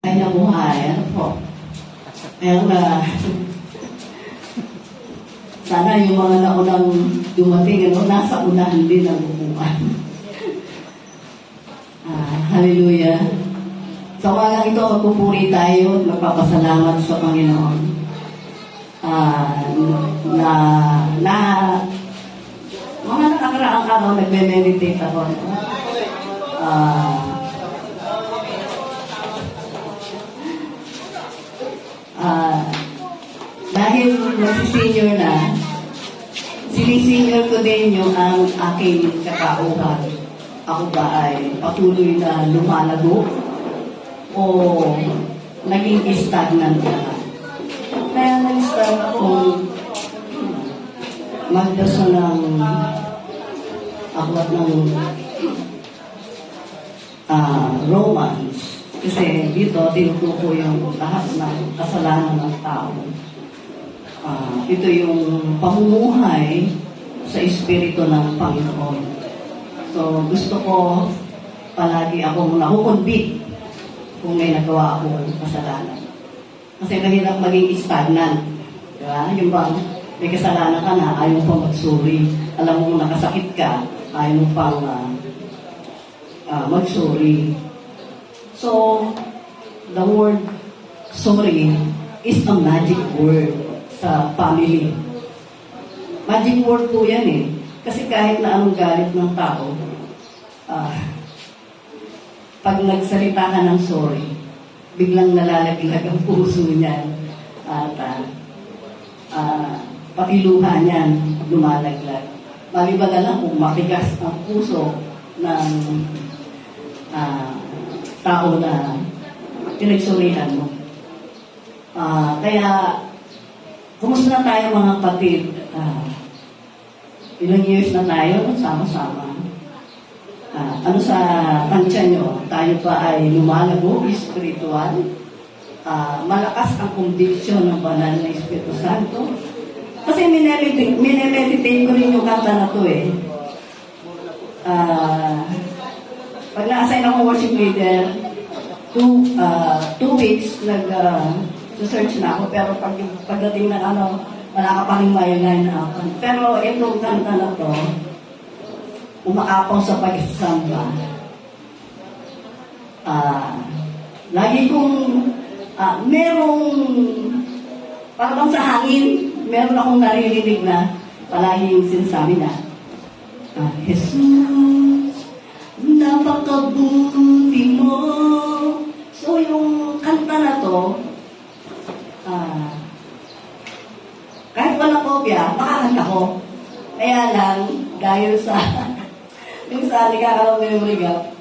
Ay na buhay, ano po? Kaya sana yung mga naunang dumating, nasa unahan din ang upuan. Hallelujah. Sa umagang ito, magpupuri tayo at magpapasalamat sa Panginoon. Mga nakakaraang araw, nagme-meditate ako. Dahil nasi-senior na, sinisenior ko din yung ang aking kakauhan. Ako ba ay patuloy na lumalago o naging stagnant na? Kaya nag-start akong magdasal ng aklat ng Romans. Kasi dito, tinutuko yung lahat ng kasalanan ng tao. Ito yung pamumuhay sa Espiritu ng Panginoon. So, gusto ko palagi akong nakukonvict kung may nagawa akong kasalanan. Kasi mahirap maging stagnant. Diba? Yung bang may kasalanan ka na, ayaw mo pang magsuri. Alam mo nakasakit ka, ayaw mo pang magsuri. So, the word sorry is a magic word sa family. Magic word po yan eh. Kasi kahit na anong galit ng tao, pag nagsalita ka ng sorry, biglang nalalaglag ang puso niyan. At pati luha niyan, lumalaglag. Maliban na lang kung matigas ang puso ng tao na pinagsurihan mo. Kaya, kumusta na tayo mga kapatid? Ilang years na tayo, sama-sama. Ano sa tansya nyo? Tayo pa ay lumalago, spiritual. Malakas ang conviction ng banal na Espiritu Santo. Kasi minemeditate ko rin yung kanta na to eh. Pag na-assign akong worship leader, 2 weeks nag-search na ako, pero pagdating na wala ka pa rin may-line up. Pero itong kanta na to, umaapaw sa pagsasamba. Lagi kong, merong, parang sa hangin, meron akong naririnig na palaging sinasabi na, Jesus, napakabuti mo. So, yung kanta na to, kahit walang kopya, makakanta ko. Kaya lang, dahil sa yung sa nagkakaroon memory gap,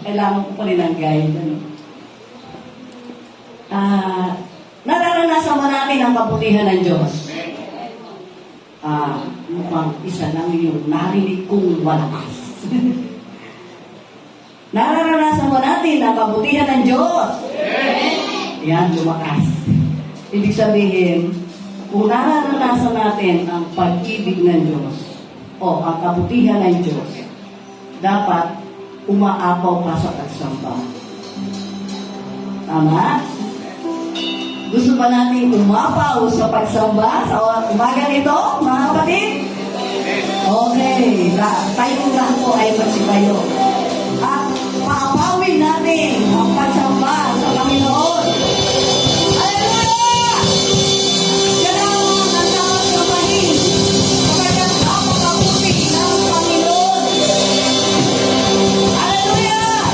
kailangan ko pa rin ng guide. Nararanasan mo natin ang kabutihan ng Diyos. Mukhang isa lang yung narinig kong malakas. Nararanasan mo natin ang kabutihan ng Diyos. Yan, lumakas. Ibig sabihin, kung nararanasan natin ang pag-ibig ng Diyos o ang kabutihan ng Diyos, dapat umaapaw ka sa pagsamba. Tama? Gusto ba natin umapaw sa pagsamba sa umaga nito, mga kapatid? Okay. Tayong lahat po ay magsipayo. At paapawin natin ang pagsamba sa Panginoon. Hallelujah! Salamat ang tawag sa panin. Kapagkat napakabuti ng Panginoon. Hallelujah!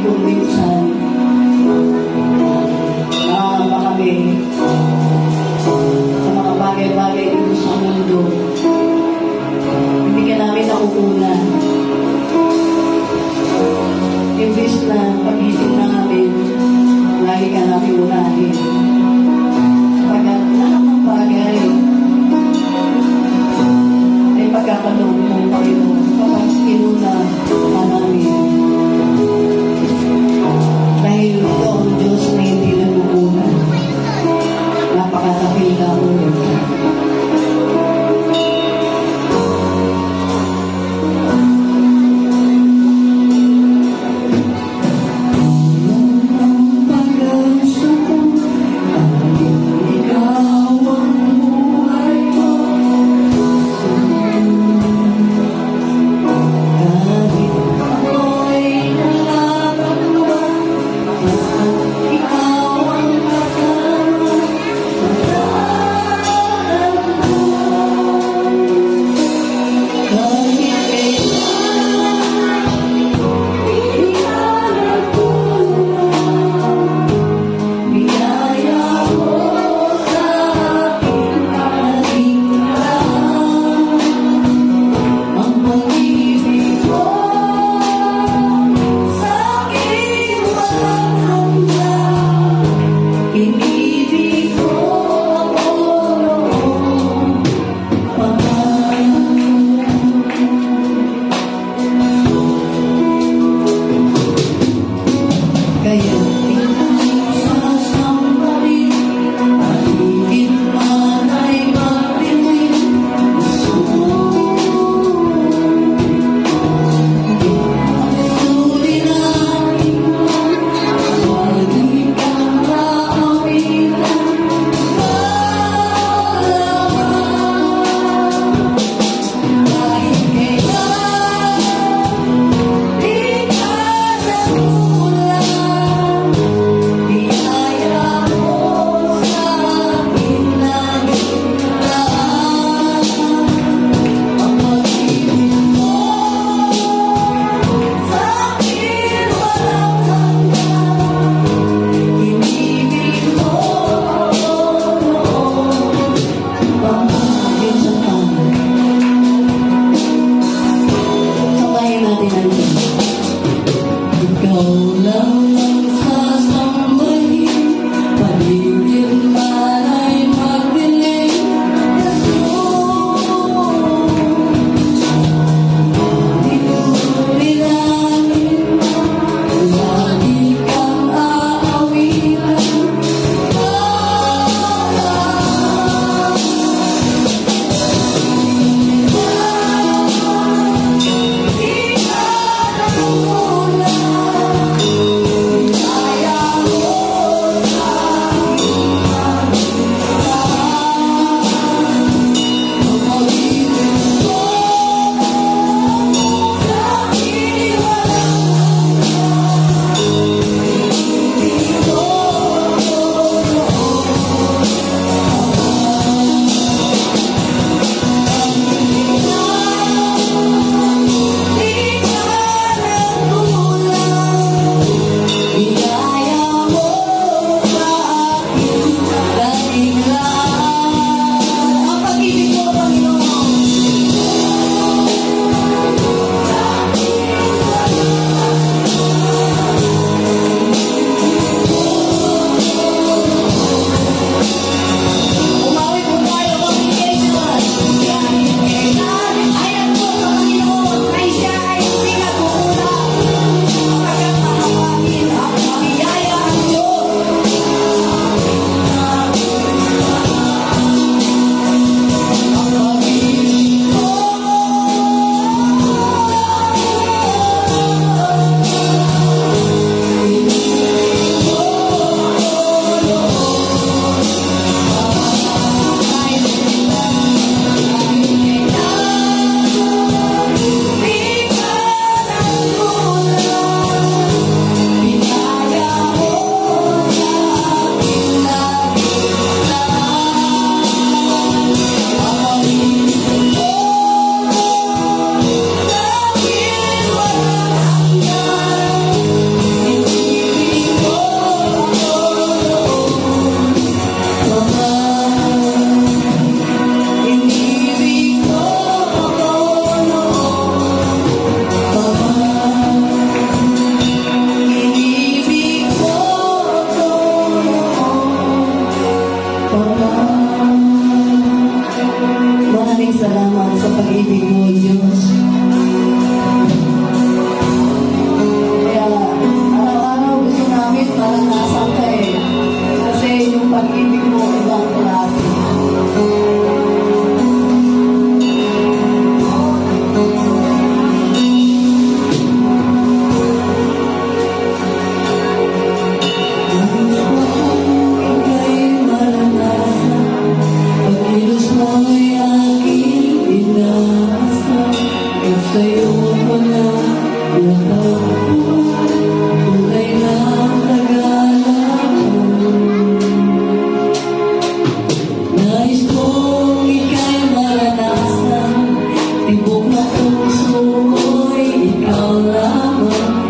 kung minsan nangangamba kami sa mga bagay-bagay dito sa mundo. Hindi ka namin nauunan. Imbis na pag-isip namin, lagi ka namin unahin. Sapagat lahat ng bagay ay pagkakaloob mo, Panginoon, kapag kinuna ka namin. Dahil ikaw ang Diyos na hindi nagugunan. Napakadakila mo, Lord.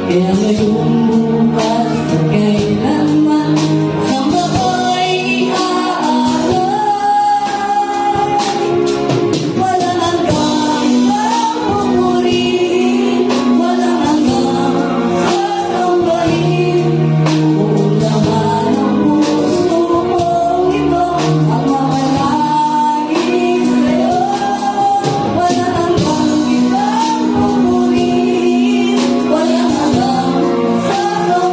Kaya ngayong bukas at kailanman hanggang ako'y iaalay. Walang hanggang pupurihin, walang hanggang sasambahin. Buong laman ng puso kong ito ang mamalangin sa'yo. Walang hanggang kitang pupurihin, walang hanggang sasambahin.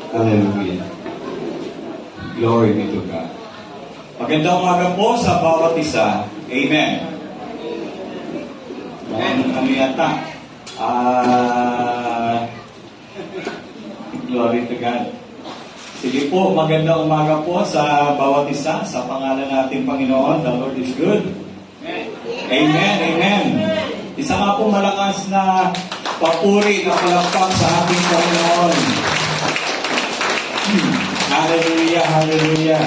Hallelujah. Glory be to God. Magandang umaga po sa bawat isa. Amen. Ano yata? Glory to God. Sige po, magandang umaga po sa bawat isa. Sa pangalan natin Panginoon, the Lord is good. Amen, amen. Isa nga po malakas na papuri na palakpak sa ating Panginoon. Hallelujah, hallelujah.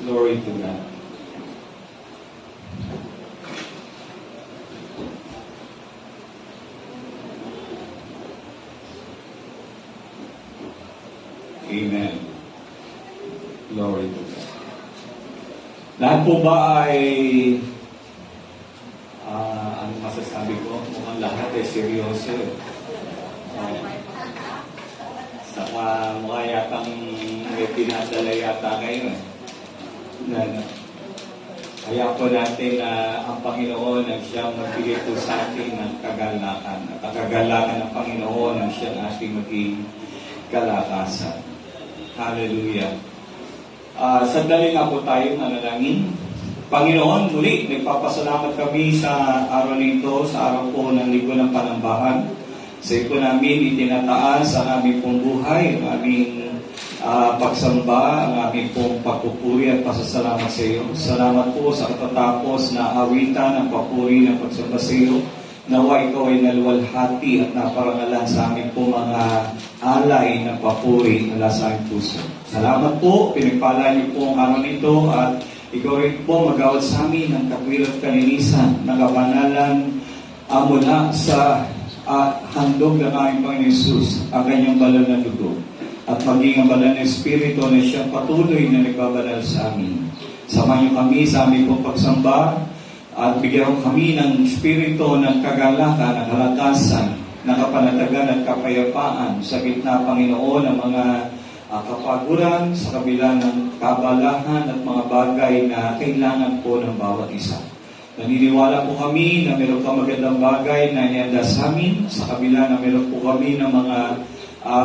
Glory to God. Amen. Glory to God. Lahat po ba ay ano masasabi ko? Mukhang lahat ay seryoso. Saka mukha yatang may pinadala yata kayo. Kaya po natin na ang Panginoon ang siyang magbigay po sa atin ng kagalakan. At ang kagalakan ng Panginoon ang siyang ating maging kalakasan. Hallelujah. Sandali nga po tayo manalangin. Panginoon, muli, nagpapasalamat kami sa araw nito, sa araw po ng Linggo ng Panambahan. Sa ito namin itinataas ang aming pong buhay, ang aming pagsamba, ang aming pong pagpupuri at pasasalamat sa iyo. Salamat po sa katatapos na awitan ng papuri ng pagsamba sa iyo. Nawa ikaw ay naluwalhati at naparangalan sa aming po mga alay ng papuri mula sa aming puso. Salamat po, pinagpala niyo po ang araw nito at ikaw rin po magawad sa amin ng katwil at kalinisan ng kapanalan mula sa handog ng aming Panginoon Jesus, ang kanyang banal na dugo. At maging ang banal na Espiritu na siyang patuloy na nagbabanal sa amin. Samahan niyo kami sa aming pong pagsamba at bigyan kami ng Espiritu ng kagalakan, ng halagasan, ng kapanatagan at kapayapaan sa gitna, Panginoon, ng mga kapaguran sa kabila ng kabalahan at mga bagay na kailangan po ng bawat isa. Naniniwala po kami na meron pa magandang bagay na ianda sa amin, sa kabila na meron po kami ng mga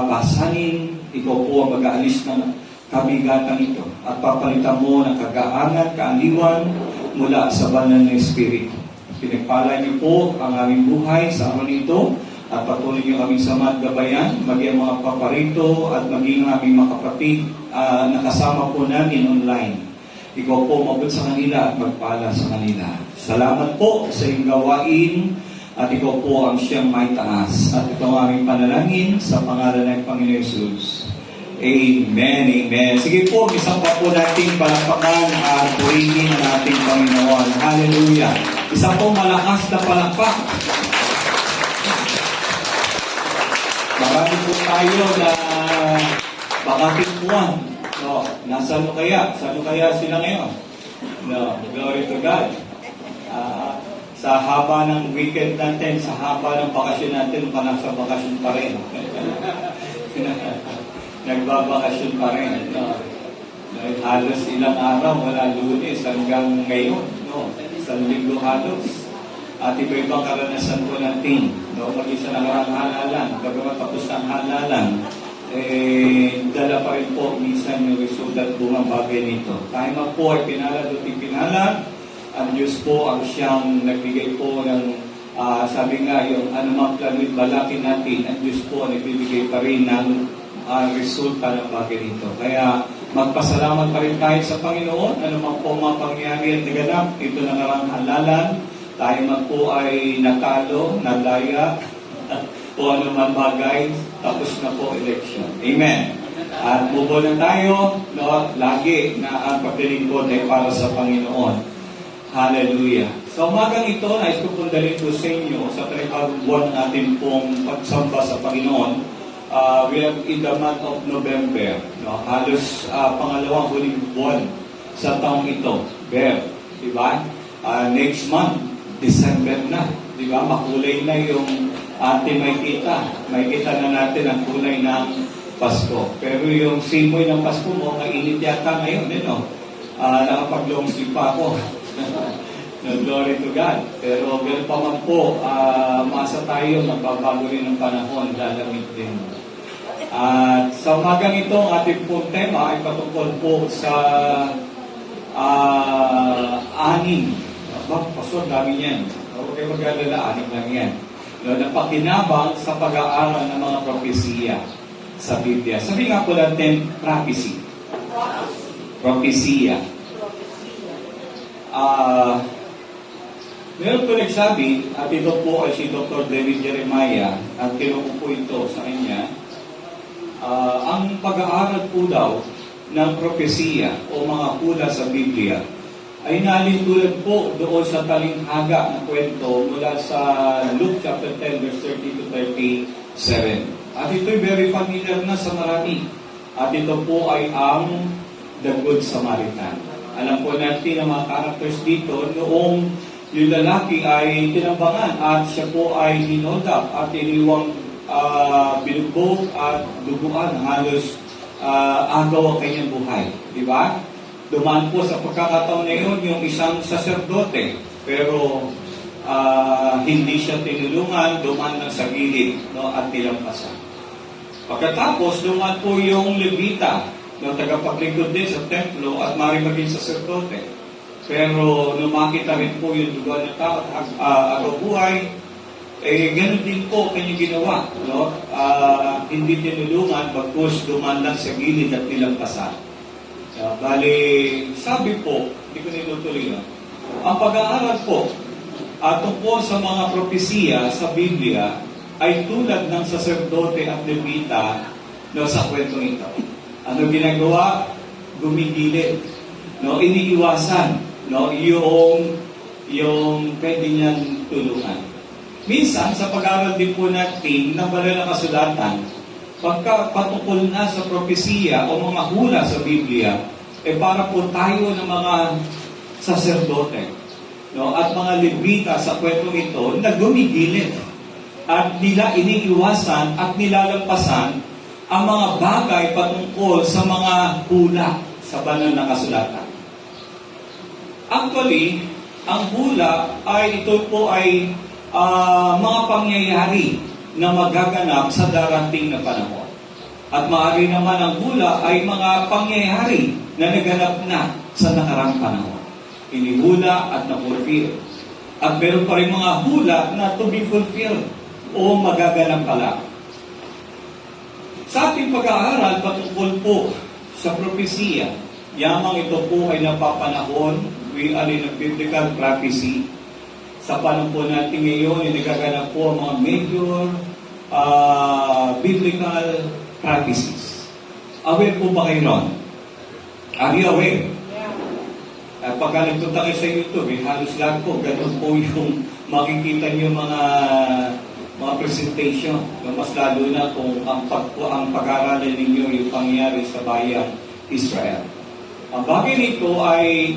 pasanin. Ikaw po ang mag-aalis ng kabigatan ito at papalitan mo ng kagaanan, kaaliwan mula sa banal na Espiritu. Pinagpala niyo po ang aming buhay sa araw nito at patuloy niyo aming sama at gabayan, maging mga paparito at maging aming mga kapatid nakasama po namin online. Ikaw po mabot sa kanila at magpala sa kanila. Salamat po sa iyong gawain at ikaw po ang siyang may taas. At ito ang aming panalangin sa pangalan ng Panginoon Jesus. Amen, amen. Sige po, isang pa po nating palakpakan at purihin ang ating Panginoon. Hallelujah. Isa po malakas na palakpak. Marami po tayo na bakatimpuan. No, nasaan mo kaya? Saan mo kaya sila ngayon? No, glory to God. Sa haba ng weekend natin, sa haba ng bakasyon natin, nasa bakasyon pa rin. Nagbabakasyon pa rin. No? Halos ilang araw, wala Lunes hanggang ngayon. No? Isang linggo halos. At iba-ibang karanasan po natin. No? Mag-isa na karang halalan. Bagamat tapos ng halalan, dala pa rin po minsan yung resulta at bungang bagay nito. Tayo man po ay pinalad at ipinalad. Ang Diyos po ang siyang nagbigay po ng, sabi nga, yung anumang plano'y balakin natin, ang Diyos po ang nagbibigay pa rin ng resulta ng bagay nito. Kaya magpasalamat pa rin tayo sa Panginoon, anumang po mga pangyayari at naganap, ito na karang halalan, tayo man po ay natalo, nalaya, o anumang bagay, tapos na po election. Amen. At bubo na tayo, no, lagi na ang paglilingkod ay para sa Panginoon. Hallelujah. So umagang ito, nais ko pong dalhin po sa inyo sa panibagong buwan natin pong pagsamba sa Panginoon. We are in the month of November. No? Halos pangalawang huling buwan sa taong ito. Diba? Next month, December na. Diba? Makulay na yung ating makikita. Makikita na natin ang kulay ng Pasko. Pero yung simoy ng Pasko mo, mainit yata ngayon. No? Nakapag-long sleep pa ako. No, glory to God. Pero ganoon pa man po, maasa tayo, magbabago rin ng panahon, lalamig din. At sa umagang ito, ang ating pong tema ay patungkol po sa anim. Pastor, dami yan. Huwag kayo mag-alala, anim lang yan. No, napakinabang sa pag-aaral ng mga propesiya sa Biblia. Sabi nga po natin, prophecy. Propesiya. Meron po nagsabi, at ito po ay si Dr. David Jeremiah, at kinuha po ito sa kanya, ang pag-aaral po daw ng propesiya o mga hula sa Biblia ay nalintulad po doon sa talinghaga na kwento mula sa Luke chapter 10 verse 30 to 37. At ito'y very familiar na sa marami. At ito po ay ang The Good Samaritan. Alam po natin ang mga characters dito noong yung lalaki ay tinambangan at siya po ay hinold up at iniwang binugbog at duguan halos agaw ang kanyang buhay. Di ba? Dumaan po sa pagkakataon na yun yung isang saserdote pero hindi siya tinulungan, dumaan lang sa gilid, no, at nilampasan. Pagkatapos, dumaan po yung Levita, no, tagapaglingkod din sa templo at maaaring maging saserdote. Pero nung makita rin po yung duguan ng tao at agaw buhay, ganoon din po kanyang ginawa. No? Hindi tinulungan, bagkus dumaan lang sa gilid at nilampasan. Bali, sabi po, hindi ko nilutuloy yun, ang pag-aaral po tungkol sa mga propesiya sa Biblia ay tulad ng saserdote at levita, no, sa kwentong ito. Ano ginagawa? Gumigilid. No, iniiwasan, no, yung pwede niyang tulungan. Minsan, sa pag-aaral din po natin ng banal na kasulatan, pagka patungkol na sa propesiya o mga hula sa Biblia, para po tayo ng mga saserdote, no, at mga levita sa kwentong ito na gumigilid at nila iniiwasan at nilalampasan ang mga bagay patungkol sa mga hula sa banal na kasulatan. Actually, ang hula ay ito po ay mga pangyayari na magaganap sa darating na panahon. At maaari naman ang hula ay mga pangyayari na naganap na sa nakarang panahon. Inihula at na-fulfill. At meron pa rin mga hula na to be fulfilled o magaganap pala. Sa ating pag-aaral patungkol po sa propesiya, yamang ito po ay napapanahon, we are in a biblical prophecy. Sa panahon po natin ngayon, nagaganap po ang mga major biblical prophecies. Aware po ba kayo ron? Are you aware? Yeah. Pagka nagpunta kayo sa YouTube, halos lahat po, ganun po yung makikita niyo mga presentation. Mas lalo na kung ang pag-aaralan ninyo yung pangyayari sa bayang Israel. Ang bagay nito ay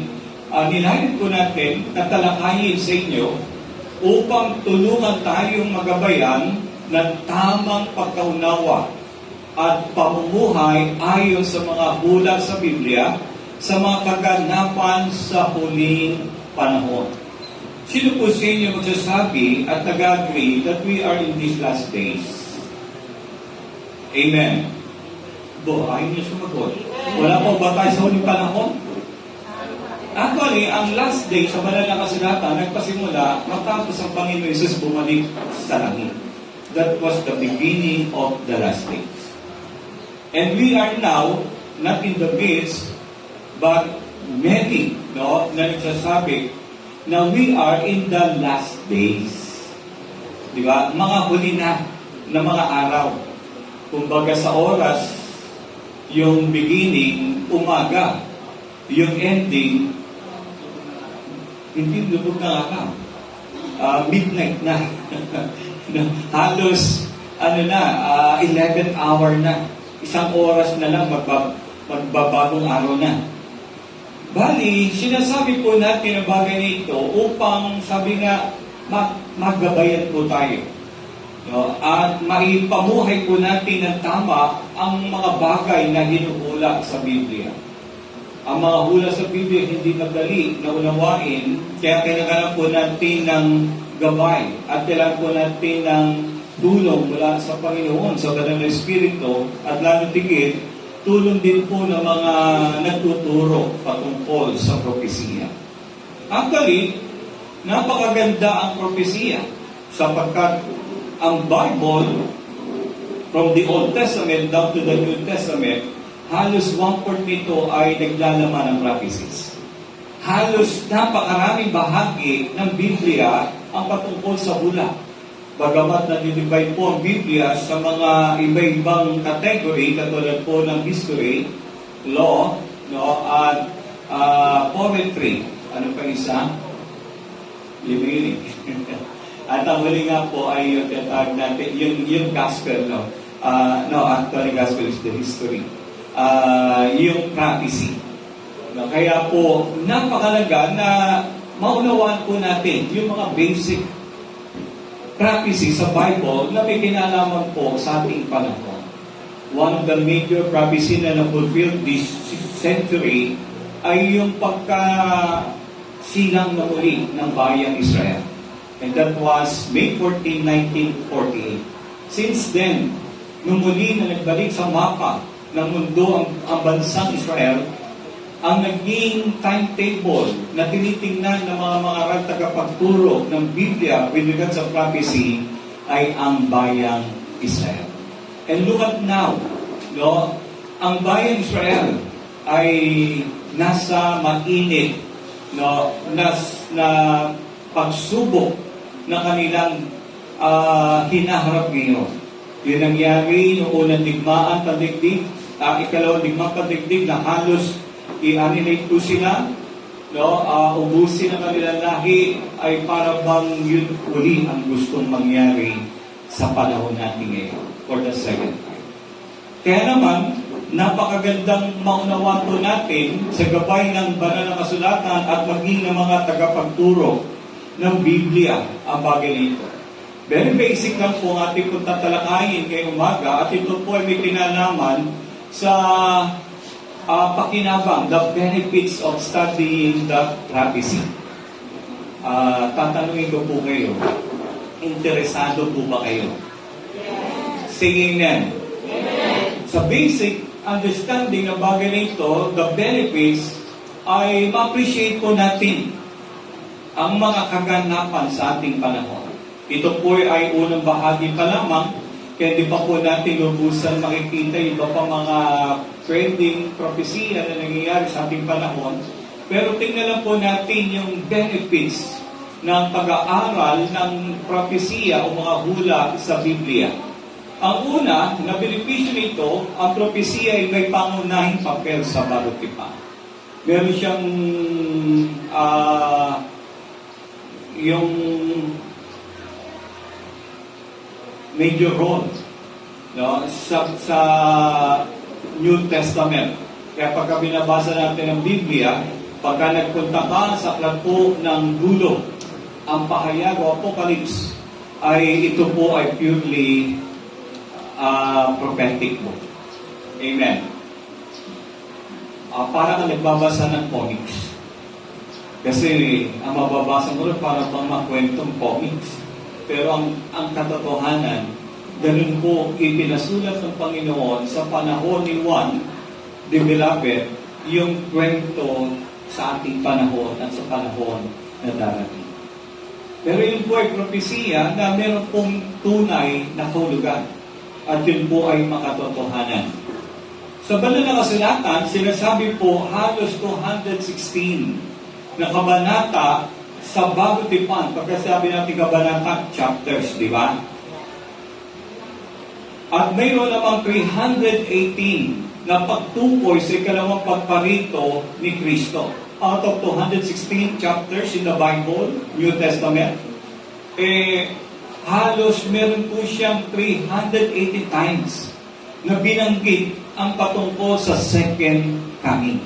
nilayan po natin na talakayin sa inyo upang tulungan tayong magabayan ng tamang pagkaunawa at pamumuhay ayon sa mga hula sa Biblia sa mga kaganapan sa huling panahon. Sino po sa inyo magsasabi at nag-agree that we are in these last days? Amen. Ayaw niyo sumagot. Wala po ba tayo sa huling panahon? Actually, ang last day sa banal na kasulatan nagpasimula matapos ang Panginoon Jesus bumalik sa langit. That was the beginning of the last days. And we are now, not in the midst, but many, no, na nagsasabi na we are in the last days. Di ba? Mga huli na mga araw. Kumbaga sa oras, yung beginning, umaga. Yung ending, hindi lubog ng araw. Midnight na. Halos, 11 hour na. Isang oras na lang magbabagong araw na. Bali, sinasabi po natin ang bagay nito upang, sabi nga, magbabayan po tayo. No? At maipamuhay po natin ng tama ang mga bagay na hinuhula sa Biblia. Ang mga hula sa Biblia hindi madali na unawain, kaya kailangan po natin ng gabay at kailangan po natin ng tulong mula sa Panginoon, sa Banal na Espiritu, at lalo tigit, tulong din po ng mga nagtuturo patungkol sa propesiya. Actually, napakaganda ang propesiya sapagkat ang Bible, from the Old Testament down to the New Testament, halos 1/4 nito ay naglalaman ng prophecies. Halos napakaraming bahagi ng Biblia ang patungkol sa hula. Bagamat na-divide po ang Biblia sa mga iba-ibang category, katulad po ng history, law, no, at poetry. Ano pa isa? Libilig. At ang huli nga po ay yung tatawag natin, yung gospel, no? Actually, gospel is the history. Yung prophecy. No? Kaya po, napakalaga na maunawaan po natin yung mga basic prophecy sa Bible na may kinalaman po sa ating panahon. One of the major prophecy na na-fulfilled this century ay yung pagkasilang na muli ng bayang Israel. And that was May 14, 1948. Since then, nung muli na nagbalik sa mapa ng mundo ang bansang Israel, ang naging timetable na tinitingnan ng mga tagapagturo ng Biblia with regards sa prophecy ay ang bayang Israel. And look at now, no? Ang bayang Israel ay nasa mainit, no, na pagsubok na kanilang hinaharap ngayon. Yun nangyari noong unang digmaan pandigdig, ikalawang digmaan pandigdig na halos i-annihilate po sila, no? Ubusin ang kanilang lahi ay para bang yun uli ang gustong mangyari sa panahon natin ngayon for the second time. Kaya naman, napakagandang maunawa po natin sa gabay ng banal na kasulatan at maging ng mga tagapagturo ng Biblia ang bagay nito. Very basic lang po ang ating kung tatalakayin ngayong umaga at ito po ay may kinalaman sa pakinabang, the benefits of studying the prophecy. Tatanungin ko po kayo, interesado po ba kayo? Say amen. Sa basic understanding ng bagay nito, the benefits ay ma-appreciate po natin ang mga kaganapan sa ating panahon. Ito po ay unang bahagi pa lamang, kaya di pa po natin lubusan makikita yung iba pa mga trending propesiya na nangyayari sa ating panahon. Pero tingnan lang po natin yung benefits ng pag-aaral ng propesiya o mga hula sa Biblia. Ang una, na benepisyo nito, ang propesiya ay may pangunahing papel sa Bagong Tipan. Meron siyang yung major role, no, sa New Testament. Kaya pagka binabasa natin ang Biblia, pagka nagpunta ka sa plato ng dulo, ang pahayag o Apocalypse, ay ito po ay purely prophetic book. Amen. Para ka nagbabasa ng comics. Kasi ang mababasa mo rin para bang makwentong comics. Pero ang katotohanan, ganun po ipinasulat ng Panginoon sa panahon ni Juan the Beloved, yung kwento sa ating panahon at sa panahon na darating. Pero yun po ay propesiya na meron pong tunay na kahulugan. At yun po ay makatotohanan. Sa banal na kasulatan, sinasabi po halos 216 na kabanata sa Bagong Tipan. Pagkasabi natin kabanata, chapters, di ba? At mayroon namang 318 na pagtukoy sa ikalawang pagparito ni Kristo. Out of 216 chapters in the Bible, New Testament, halos meron po siyang 380 times na binanggit ang patungkol sa second coming.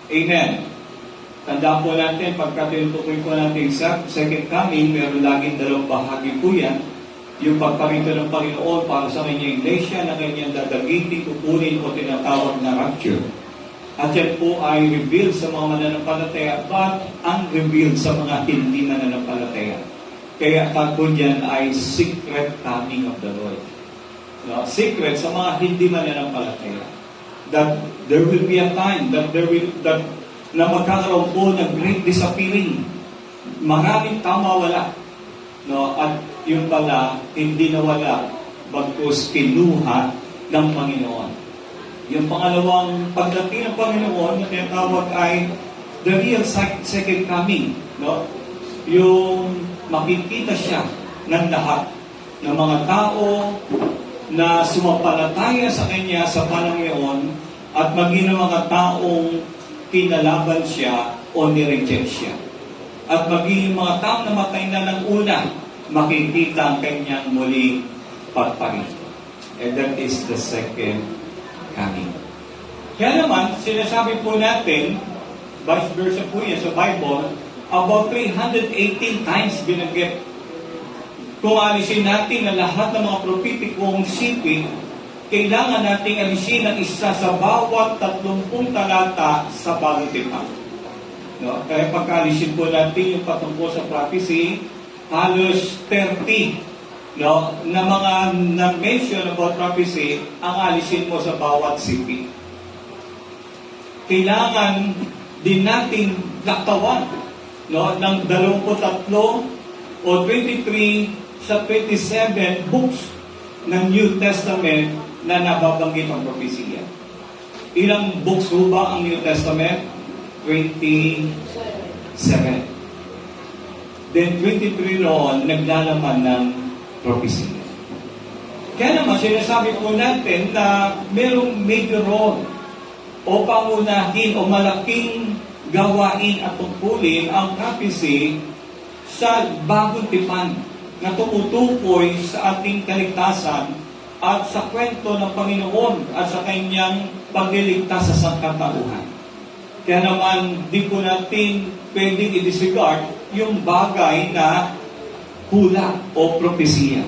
Amen. Tandaan po natin, pagka tinutukoy po natin sa second coming, meron laging dalawang bahagi po yan. Yung pagparito ng Panginoon para sa kanyang iglesia na kanyang dadagitin, kukunin o tinatawag na rapture. At yan po ay revealed sa mga mananampalataya, but unrevealed sa mga hindi mananampalataya. Kaya tagpo dyan ay secret coming of the Lord. No? Secret sa mga hindi mananampalataya. That there will be a time that na magkakaroon po ng great disappearing. Maraming tao mawala. No? At yung pala, hindi nawala, bagkus kinuha ng Panginoon. Yung pangalawang pagdating ng Panginoon, na tinatawag ay the real second coming. No? Yung makikita siya ng lahat ng mga tao na sumampalataya sa Kanya sa panahon ngayon at maging ng mga taong kinalaban siya o nireject siya. At maging mga taong namatay na ng una, makikita ang Kanyang muling pagparito. And that is the second coming. Kaya naman, sinasabi po natin, vice versa po yan sa Bible, about 318 times binanggit. Kung alisin natin ang lahat ng mga prophetikong siping, kailangan nating alisin ang isa sa bawat 30 talata sa Bagong Tipan. No? Kaya pagka-alisin po natin yung patungkol sa prophecy, halos 30 no, na mga na-mention about prophecy, ang alisin mo sa bawat sipi. Kailangan din nating laktawan no, ng 23 o 23 sa 27 books ng New Testament na nababanggit ang propesya. Ilang books ho ba ang New Testament? 27. Then 23 noon, naglalaman ng propesya. Kaya naman, sinasabi po natin na merong major role o pangunahin o malaking gawain at tungkulin ang prophecy sa Bagong Tipan na tumutukoy sa ating kaligtasan at sa kwento ng Panginoon at sa Kanyang pagliligtas sa sangkatauhan. Kaya naman, di po natin pwedeng i-disregard yung bagay na hula o propesiya.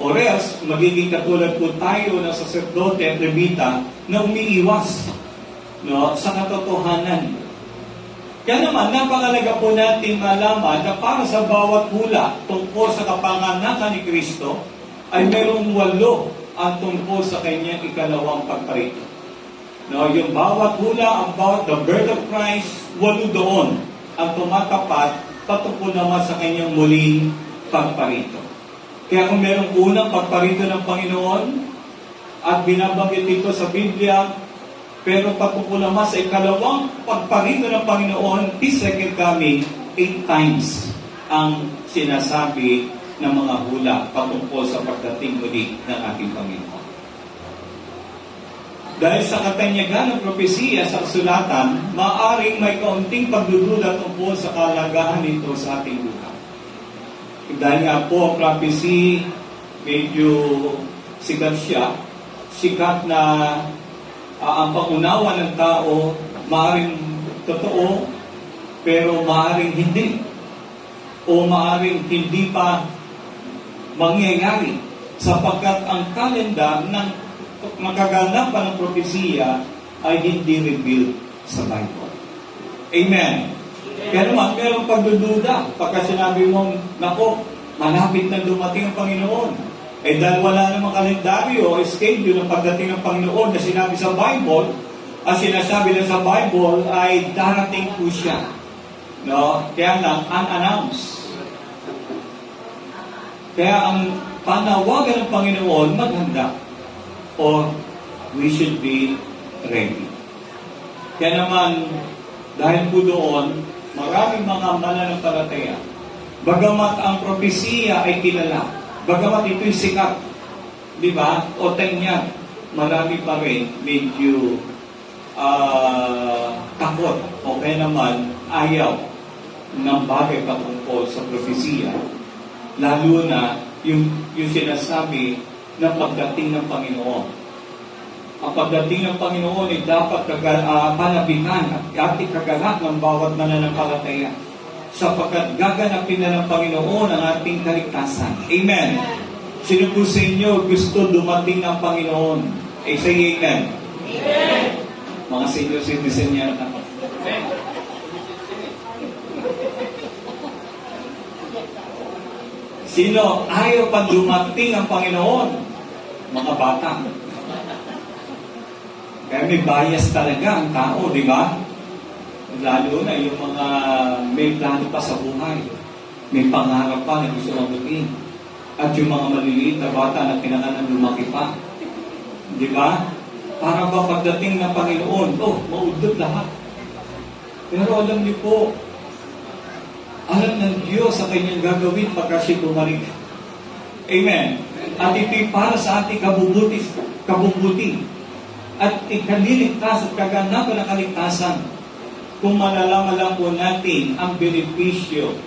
Or else, magiging katulad po tayo ng saserdote at levita na umiiwas no, sa katotohanan. Kaya naman, napakalaga po natin malaman na para sa bawat hula tungkol sa kapanganakan ni Kristo, ay mayroong 8 ang tungkol sa kanyang ikalawang pagparito. No, yung bawat hula about the birth of Christ, 8 doon ang tumatapat patungkol naman sa kanyang muling pagparito. Kaya kung mayroong unang pagparito ng Panginoon at binabanggit ito sa Biblia, pero patungkol naman sa ikalawang pagparito ng Panginoon, His second coming, 8 times ang sinasabi ng mga hula patungkol sa pagdating muli ng ating Panginoon. Dahil sa katanyagan ng propesiya sa kasulatan, maaaring may kaunting pagdududa tungkol sa kalagahan nito sa ating buhay. Dahil nga po ang prophecy, medyo sikat siya, sikat na ang pangunawa ng tao, maaaring totoo, pero maaaring hindi. O maaaring hindi pa mangyayari sapagkat ang kalenda ng magaganapan ng propesiya ay hindi revealed sa Bible. Amen. Kaya naman, merong pagdududa pagka sinabi mong, nako, malapit na dumating ang Panginoon. Eh dahil wala namang kalendaryo o schedule ng pagdating ng Panginoon na sinabi sa Bible, ang sinasabi na sa Bible ay darating po siya. No? Kaya lang, unannounced. Kaya ang panawagan ng Panginoon, maghanda. Or we should be ready. Kaya naman, dahil po doon, maraming mga mananampalataya. Bagamat ang propesiya ay kilala, bagamat ito'y sikat, di ba? O tanyag, marami pa rin medyo takot o kaya naman ayaw ng bagay patungkol sa propesiya. Lalo na yung sinasabi ng pagdating ng Panginoon. Ang pagdating ng Panginoon ay dapat panabikan at ikaganap ng bawat mananampalataya sapagkat gaganapin na ng Panginoon ang ating kaligtasan. Amen. Sino po sa inyo gusto dumating ng Panginoon? Say amen. Amen. Mga senior citizen yan. Sino ayaw pa dumating ang Panginoon? Mga bata. Kaya may bias talaga ang tao, di ba? Lalo na yung mga may plano pa sa buhay. May pangarap pa na gusto mabuting. At yung mga maliliit na bata na kinakanan lumaki pa. Di ba? Para ba pagdating ng Panginoon, maudot lahat. Pero alam niyo po, alam ng Diyos sa kanyang gagawin pagka siya bumalik. Amen. At ito'y para sa ating kabubuti. At ikaliligtas at kaganapan ng kaligtasan. Kung malalaman lang po natin ang benepisyo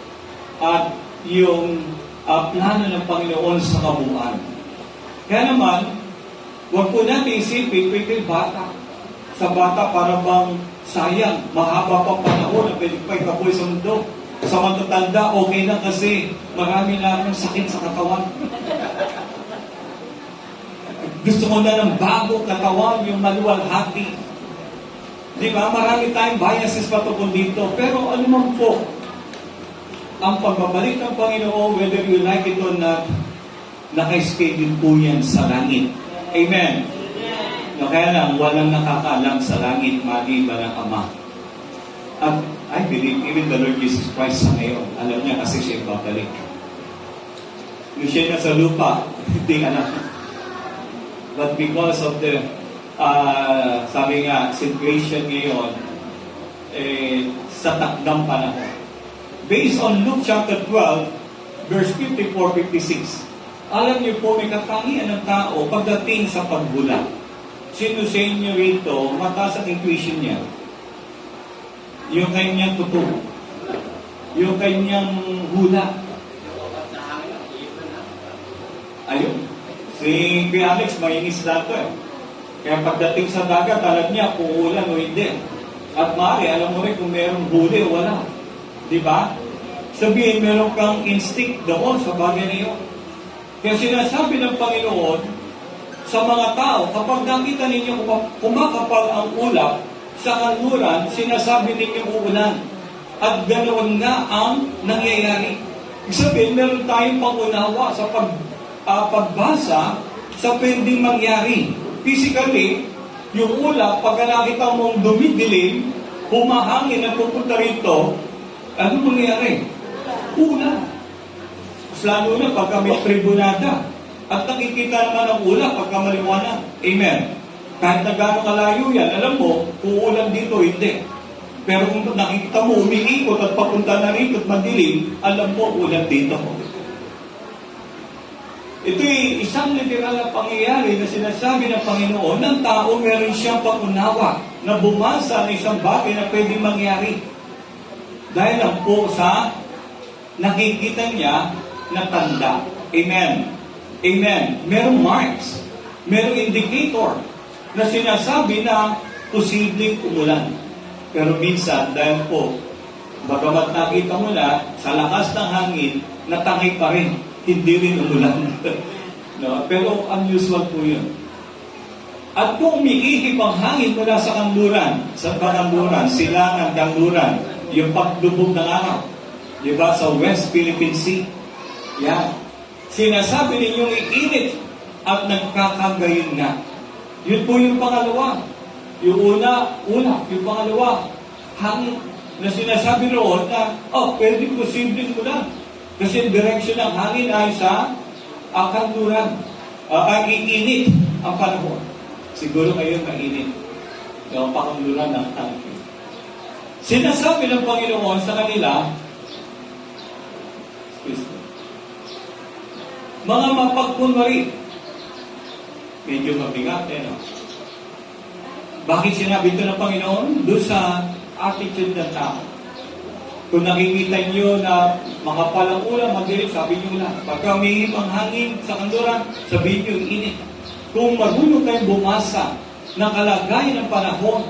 at yung plano ng Panginoon sa kabuuan. Kaya naman, huwag po natin isipin, pwede bata. Sa bata, para bang sayang, mahaba pa panahon na pwede pa ikapoy sa mundo. Sa matatanda, okay na kasi marami na akong sakit sa katawan. Gusto ko na ng bagong katawan, yung maluwalhati. Di ba? Marami tayong biases patungkol dito. Pero ano man po, ang pagbabalik ng Panginoon, whether you like it or not, naka-schedule po yan sa langit. Amen. No, kaya lang, walang nakakaalam sa langit, maliban ng Ama. At I believe even the Lord Jesus Christ sa ngayon, alam niya kasi siya babalik. Nung siya na sa lupa, hindi alam. But because of the, sabi nga, situation ngayon, sa takdang panahon. Based on Luke chapter 12, verse 54-56, alam niyo po, may katangian ng tao pagdating sa pagbula. Sino sa inyo rito, mataas ang intuition niya? Yung kanyang tutubo. Yung kanyang hula. Ayun. Si Kuya Alex, mainis lang eh. Kaya pagdating sa dagat, alam niya kung ulan o hindi. At maaari, alam mo rin kung mayroong huli o wala. Di ba? Sabihin, meron kang instinct doon sa bagay na yun. Kaya sinasabi ng Panginoon sa mga tao, kapag nakita ninyo kumakapal ang ulap sa kanluran, sinasabi ninyo uulan. At ganoon nga ang nangyayari. Ibig sabihin, meron tayong pangunawa sa pagbasa sa pwedeng mangyari. Physically, yung ulap, pagka nakita mong dumidilim, humahangin at pupunta rito, ano mangyayari? Ulan. Mas lalo na pagka may tribunada. At nakikita naman ang ulap pagka maliwanag. Amen. Kahit na gano'ng kalayo yan, alam mo, uulan dito, hindi. Pero kung nakikita mo, umiikot at papunta na rito at madilim, alam mo, ulan dito. Ito'y isang literal na pangyayari na sinasabi ng Panginoon ng tao meron siyang pangunawa na bumasa ng isang bagay na pwedeng mangyari. Dahil lang po sa nakikita niya na tanda. Amen. Amen. Merong marks. Merong indicator na sinasabi na posibleng umulan. Pero minsan, dahil po, bagamat nakita mo na, sa lakas ng hangin, natangay pa rin. Hindi rin umulan. No? Pero unusual po yun. At kung umiihip ang hangin mula sa kanluran, silangan, kanluran, yung paglubog ng araw, di ba, sa West Philippine Sea, yan. Sinasabi ninyong iinit at nagkakagayon na. Yun po yung pangalawa. Yung una, yung pangalawa, hangin. Na sinasabi roon na, pwede posibleng ulan. Kasi direction ng hangin ay sa kanluran. Ay iinit ang panahon. Siguro ngayon mainit. Ang pakanluran ng hangin. Sinasabi ng Panginoon sa kanila, mga mapagkunwari. Medyo mabigat, no? Bakit sinabi ito ng Panginoon? Doon sa attitude ng tao. Kung nakikita nyo na mga palang ulam, madilim, sabi nyo na. Pagka umihip ang hangin sa kanluran, sabihin nyo yung init. Kung marunong kayong bumasa ng kalagayan ng panahon,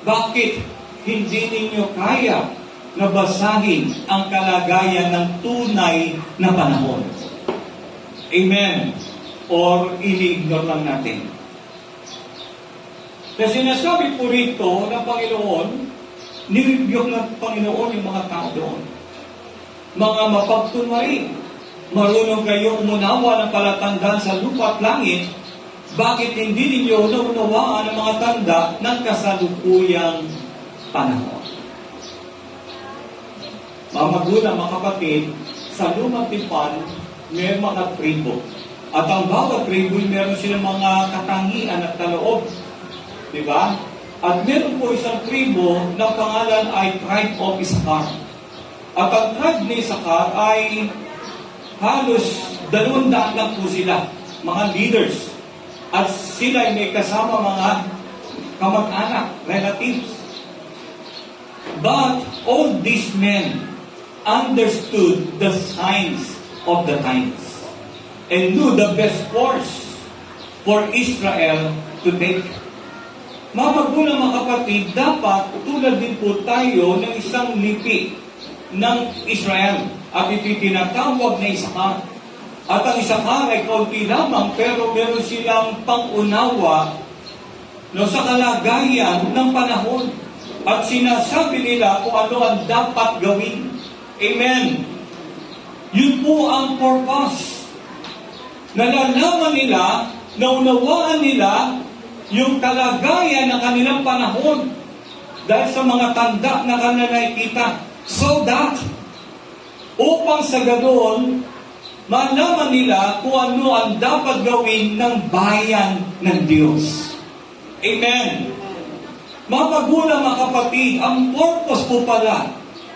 bakit hindi ninyo kaya na basahin ang kalagayan ng tunay na panahon? Amen. Or ini-ignore lang natin. Na sinasabi po rito ng Panginoon, nilibiyok ng Panginoon yung mga tao doon. Mga mapagtunwari, marunong kayo umunawa ng palatandaan sa lupa at langit, bakit hindi ninyo naunawaan ang mga tanda ng kasalukuyang panahon? Mga magulang, mga kapatid, sa lumang tipan, may mga tribo. At ang bawat tribo, meron silang mga katangian at kaloob. Diba? At meron po isang tribo na pangalan ay Tribe of Issachar. At ang tribe ni Issachar ay halos 200 lang po sila, mga leaders. At sila ay may kasama mga kamag-anak, relatives. But all these men understood the signs of the times and knew the best course for Israel to take. Mga magulang, mga kapatid, dapat tulad din po tayo ng isang lipi ng Israel at ititinatawag na Issachar. At ang Issachar ay kaunti lamang pero meron silang pangunawa sa kalagayan ng panahon. At sinasabi nila kung ano ang dapat gawin. Amen. Yun po ang purpose. Nalalaman nila, naunawaan nila yung kalagayan ng kanilang panahon dahil sa mga tanda na kanilang nakikita. So that, upang sa ganoon, malaman nila kung ano ang dapat gawin ng bayan ng Diyos. Amen. Mga magulang, mga kapatid, ang purpose po pala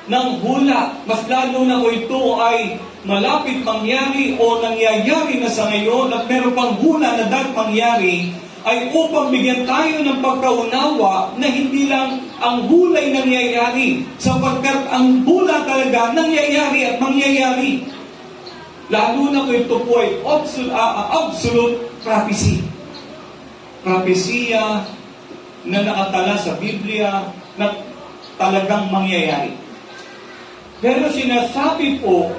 ng hula, mas lalo na ko ito ay malapit mangyari o nangyayari na sa ngayon at meron pang hula na dapat mangyari, ay upang bigyan tayo ng pagkaunawa na hindi lang ang hulay nangyayari, sapagkat ang hula talaga nangyayari at mangyayari. Lalo na kung ito po ay absolute prophecy. Propesya na nakatala sa Biblia na talagang mangyayari. Pero sinasabi po,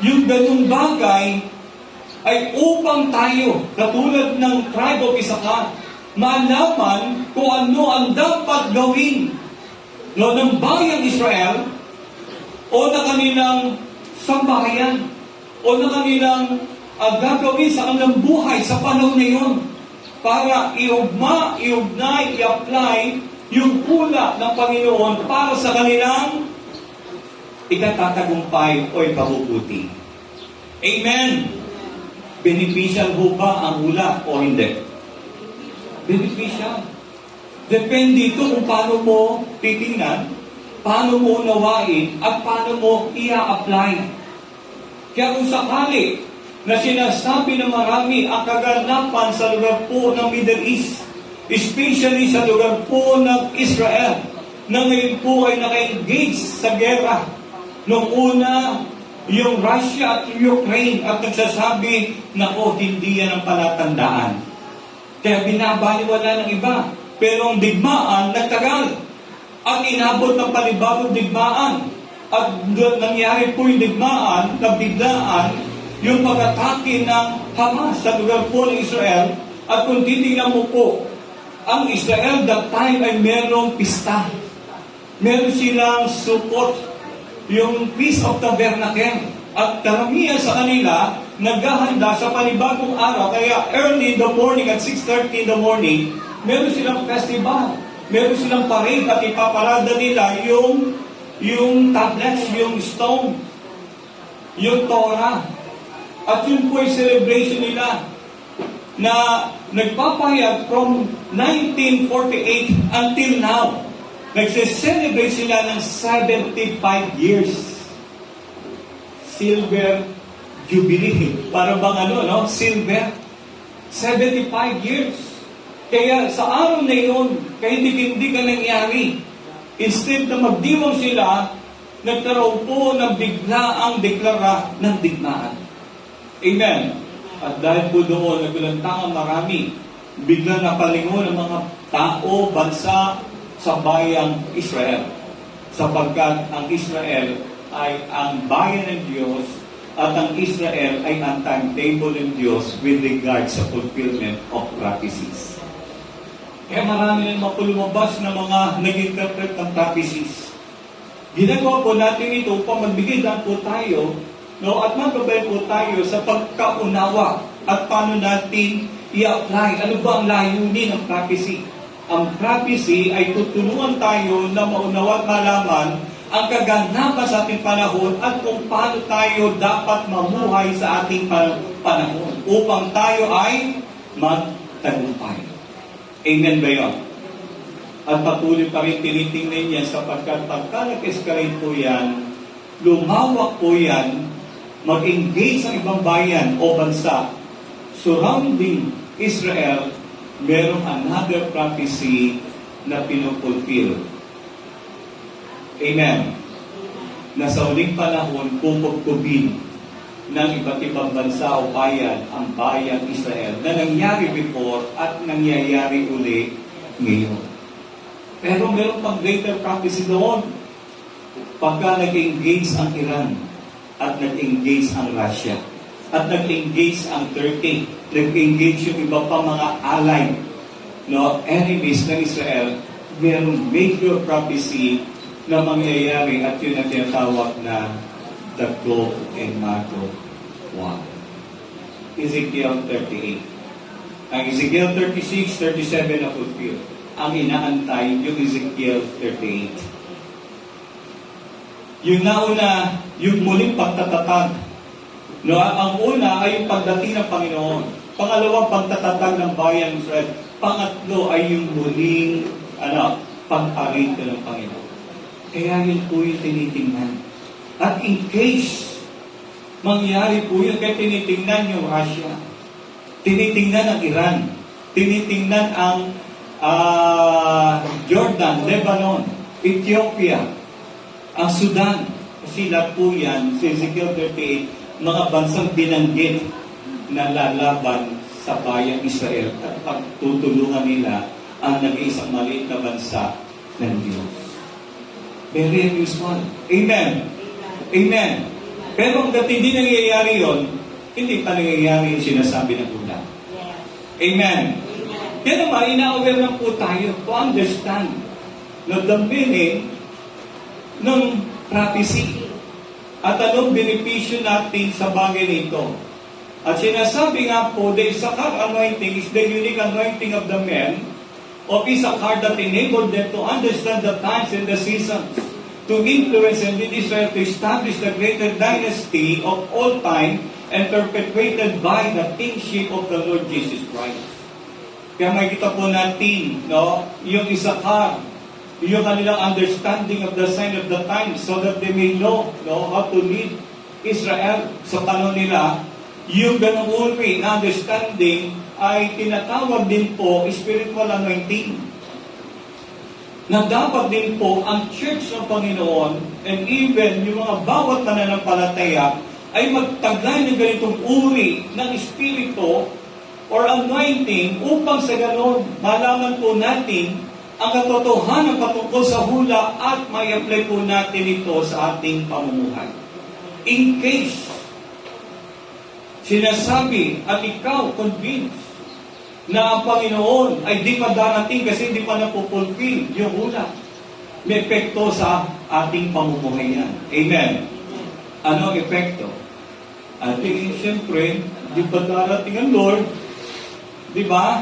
yung ganung bagay ay upang tayo, katulad ng tribe of Issachar, malaman kung ano ang dapat gawin ng bayang Israel o na kanilang sambahayan o na kanilang gagawin sa kanilang buhay sa panahon na yun para iugma, iugnay, i-apply yung hula ng Panginoon para sa kanilang ikatatagumpay o ikabubuti. Amen! Beneficial ho ba ang hula o hindi? Beneficial. Depende ito kung paano mo titingnan, paano mo unawain, at paano mo i-apply. Kaya kung sakali na sinasabi ng marami ang kaganapan sa lugar po ng Middle East, especially sa lugar po ng Israel, na ngayon po ay naka-engage sa gera. Noong una, yung Russia at Ukraine at nagsasabi, nako, hindi yan ang palatandaan. Kaya binabaliwala ng iba. Pero ang digmaan, nagtagal. At inabot ng panibagong digmaan. At nangyari po yung digmaan, na biglaan, yung pag-atake ng Hamas sa lugar po ng Israel. At kung titingnan mo po, ang Israel that time ay merong pista. Meron silang support, yung Feast of Tabernacle. At karamihan sa kanila, naghahanda sa panibagong araw. Kaya early in the morning at 6:30 in the morning, meron silang festival. Meron silang parade at ipaparada nila yung tablets, yung stone, yung Torah. At yun po yung celebration nila na nagpapahayag from 1948 until now. Nagse-celebrate sila ng 75 years. Silver Jubilee. Para bang silver. 75 years. Kaya sa araw na yun, kahit-hindi ka nangyari, instead na magdiwang sila, nagkaroon po ng biglaang deklara ng digmaan. Amen. At dahil po doon, nagulantangan marami, biglang napalingon ng mga tao, bansa, sa bayang Israel. Sapagkat ang Israel ay ang bayan ng Diyos at ang Israel ay ang timetable ng Diyos with regard sa fulfillment of prophecies. Kaya marami nang mapulumabas na mga nag-interpret ng prophecies. Ginagawa po natin ito upang magbigay daan po tayo, no, at magabay po tayo sa pagkaunawa at paano natin i-apply. Ano ba ang layunin ng prophecy? Ang prophecy ay tutulungan tayo na maunawa at malaman ang kaganapan sa ating panahon at kung paano tayo dapat mamuhay sa ating panahon upang tayo ay magtagumpay. Amen ba yun? At patuloy pa rin tinitingnan yan sapagkat pagka nag-escalate po yan, lumawak po yan, mag-engage sa ibang bayan o bansa surrounding Israel, merong another prophecy na pinupulfill. Amen. Na sa uling panahon, pupugpugin ng iba't ibang bansa o bayan ang bayang Israel na nangyari before at nangyayari uli ngayon. Pero meron pang greater prophecy doon. Pagka nag-engage ang Iran at nag-engage ang Russia at nag-engage ang Turkey, nag-engage yung iba pa mga ally, no, enemies ng Israel, merong major prophecy na mangyayari at yun ang tinatawag na the Gog and Magog War. Ezekiel 38. Ang Ezekiel 36, 37 na fulfill. Ang inaantay, yung Ezekiel 38. Yung nauna, yung muling pagtatatag. No, ang una ay yung pagdating ng Panginoon. Pangalawang pagtatatag ng bayan ng Israel. Pangatlo ay yung muling pag-arito ng Panginoon. Kaya yun po yung tinitingnan. At in case mangyari po yun, kaya tinitingnan yung Russia, tinitingnan ang Iran, tinitingnan ang Jordan, Lebanon, Ethiopia, ang Sudan. Kasi lahat po yan, sa Ezekiel 38, mga bansang binanggit na lalaban sa bayang Israel at pagtutulungan nila ang nag-iisang maliit na bansa ng Diyos. Very unusual. Amen. Amen. Pero hanggat hindi nangyayari yun, hindi pa nangyayari yung sinasabi ng ulat. Amen. Kaya naman, ina-aware lang po tayo to understand na the meaning ng prophecy at anong benepisyo natin sa bagay nito. At sinasabi nga po, the Issachar anointing is the unique anointing of the men of Issachar that enabled them to understand the times and the seasons, to influence and lead Israel to establish the greater dynasty of all time and perpetuated by the kingship of the Lord Jesus Christ. Kaya makikita po natin, no, yung Issachar, yung kanilang understanding of the sign of the times so that they may know, no, how to lead Israel sa panahon nila. Yung ganong uri na understanding ay tinatawag din po spiritual anointing. Na dapat din po ang church ng Panginoon and even yung mga bawat mananampalataya ay magtaglay ng ganitong uri ng espiritu or anointing upang sa ganon malaman po natin ang katotohanan patungkol sa hula at may apply po natin ito sa ating pamumuhay. In case sinasabi at ikaw convinced na ang Panginoon ay di pa darating kasi hindi pa napupulfill yung hula, may epekto sa ating pamumuhay yan. Amen. Ano ang epekto? At siyempre, di pa darating ang Lord, di ba?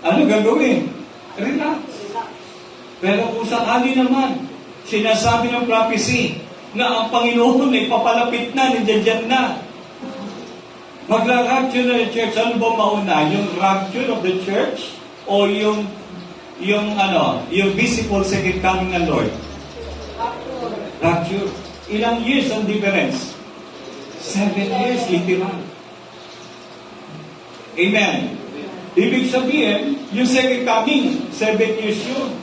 Ano gagawin? Relax. Pero kung sakali naman, sinasabi ng prophecy na ang Panginoon ay papalapit na, nandiyan na, magra-rapture na ng church, ano ba mauna? Yung rapture of the church o yung visible second coming ng Lord? Rapture. Ilang years ang difference? 7 years, literal. Amen. Ibig sabihin, yung second coming, 7 years yun.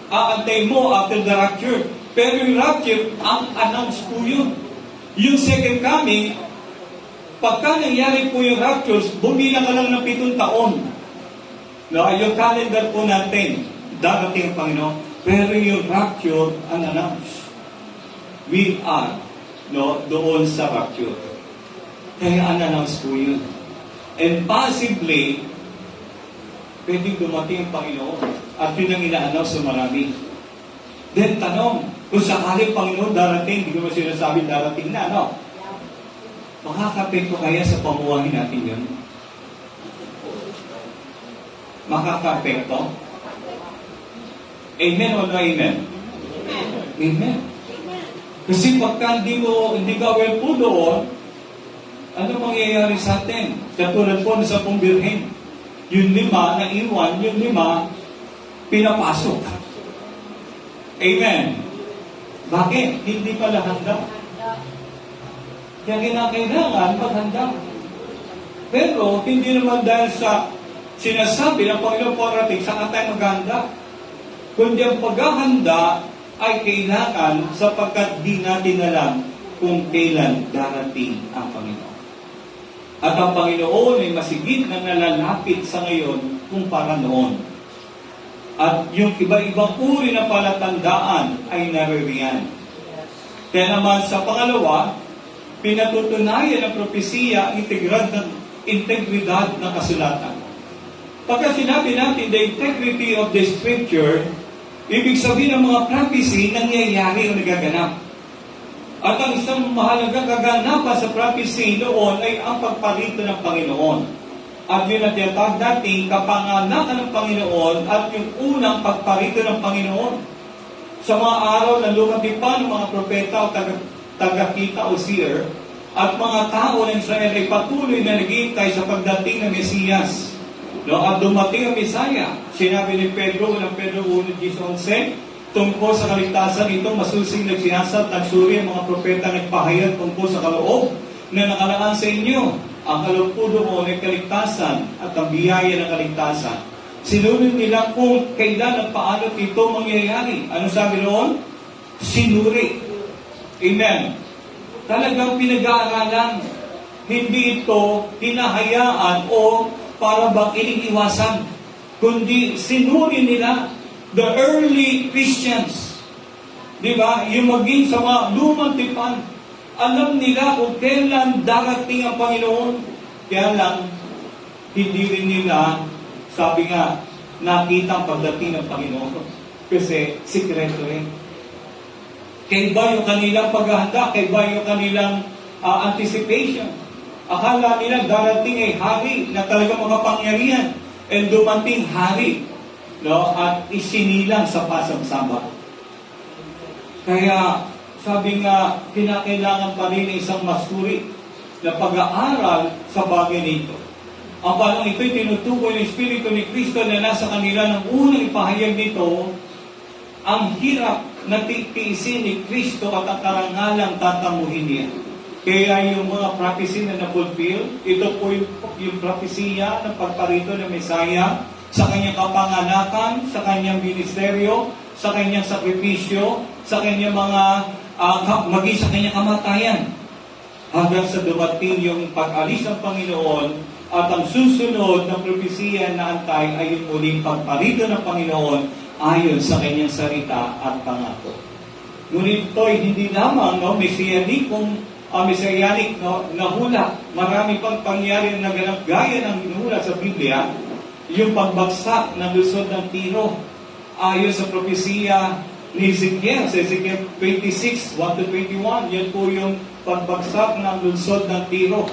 Aantay mo after the rapture. Pero yung rapture, ang announce po yun. Yung second coming, pagka nangyari po yung rapture, bumilang ka lang ng 7 taon. No, yung calendar po natin, darating ang Panginoon. Pero yung rapture, ang announce. We are, no, doon sa rapture. Kaya an-announce po yun. And possibly, pwedeng dumating ang Panginoon. At yun ang inaanaw sa marami. Then tanong, kung sakaling Panginoon darating, hindi ko ba sinasabi darating na, no? Makaka-apekto kaya sa pamuhay natin yun? Makaka-apekto? Amen o no amen? Amen. Kasi pagka hindi ka well po doon, ano mangyayari sa atin? Katulad po sa 10 birhen. Yung 5 na iwan, yung 5 pinapasok. Amen. Bakit? Hindi pala handa. Kaya kinakailangan maghanda. Pero hindi naman dahil sa sinasabi ng Panginoon parating sa tayo maghanda. Kundi ang paghahanda ay kailangan sapagkat di natin alam kung kailan darating ang Panginoon. At ang Panginoon ay masigit na nalalapit sa ngayon kumpara noon. At yung iba-ibang uri na palatandaan ay naririyan. Kaya naman sa pangalawa, pinatutunayan ng propesiya ang integridad ng kasulatan. Pagka sinabi natin the integrity of the Scripture, ibig sabihin ng mga prophecy nangyayari o nagaganap. At ang isang mahalagang kaganapan sa prophecy noon ay ang pagparito ng Panginoon. At yun ang tinatawag natin kapanganakan ng Panginoon at yung unang pagparito ng Panginoon. Sa mga araw na lumatipan ng mga propeta o tagakita o seer, at mga tao ng Israel ay patuloy na naghihintay sa pagdating ng Mesiyas. No, at dumating ang Mesaya. Sinabi ni Pedro, ng Pedro 1:11, tungkol sa kaligtasan ito, masusing nagsinasat, nagsuri ang mga propeta nagpahayag tungkol sa kaloob na nakalaan sa inyo. Ang kaloob po doon ay kaligtasan at ang biyaya ng kaligtasan. Sinuri nila kung kailan at paano ito mangyayari. Ano sabi noon? Sinuri. Amen. Talagang pinag-aaralan. Hindi ito hinahayaan o para bang iniiwasan. Kundi sinuri nila the early Christians. Diba? Yung maging sa mga lumang tipan, alam nila kung kailan darating ang Panginoon. Kaya lang, hindi rin nila, sabi nga, nakita ang pagdating ng Panginoon. Kasi, sikreto rin. Kaiba yung kanilang paghahanda, kaiba yung kanilang anticipation. Akala nila darating ay hari na talaga makapangyarihan. And dumating hari, no? At isinilang sa pasamsama. Kaya, sabi nga, kinakailangan pa rin isang masuri na pag-aaral sa bagay nito. Ang palang ito'y tinutukoy ng Espiritu ni Kristo na nasa kanila ng unang ipahayag nito, ang hirap na titiisin ni Kristo at ang karangalang tatamuhin niya. Kaya yung mga prophecy na na-fulfill, ito po yung prophecy ng pagparito ng Mesaya sa kanyang kapanganakan, sa kanyang ministeryo, sa kanyang sakripisyo, sa kanyang mga maging sa kanyang kamatayan. Hanggang sa dumating yung pag-alis ng Panginoon at ang susunod na propesiya na antay ay yung muling pagparito ng Panginoon ayon sa kanyang salita at pangako. Ngunit ito'y hindi lamang messianic na hula. Marami pang pangyari na naganap gaya ng hinuhula sa Biblia, yung pagbagsak ng lungsod ng Tiro ayon sa propesiya ni Ezekiel, sa Ezekiel 26, 1-21, yan po yung pagbagsak ng lungsod ng Tiro.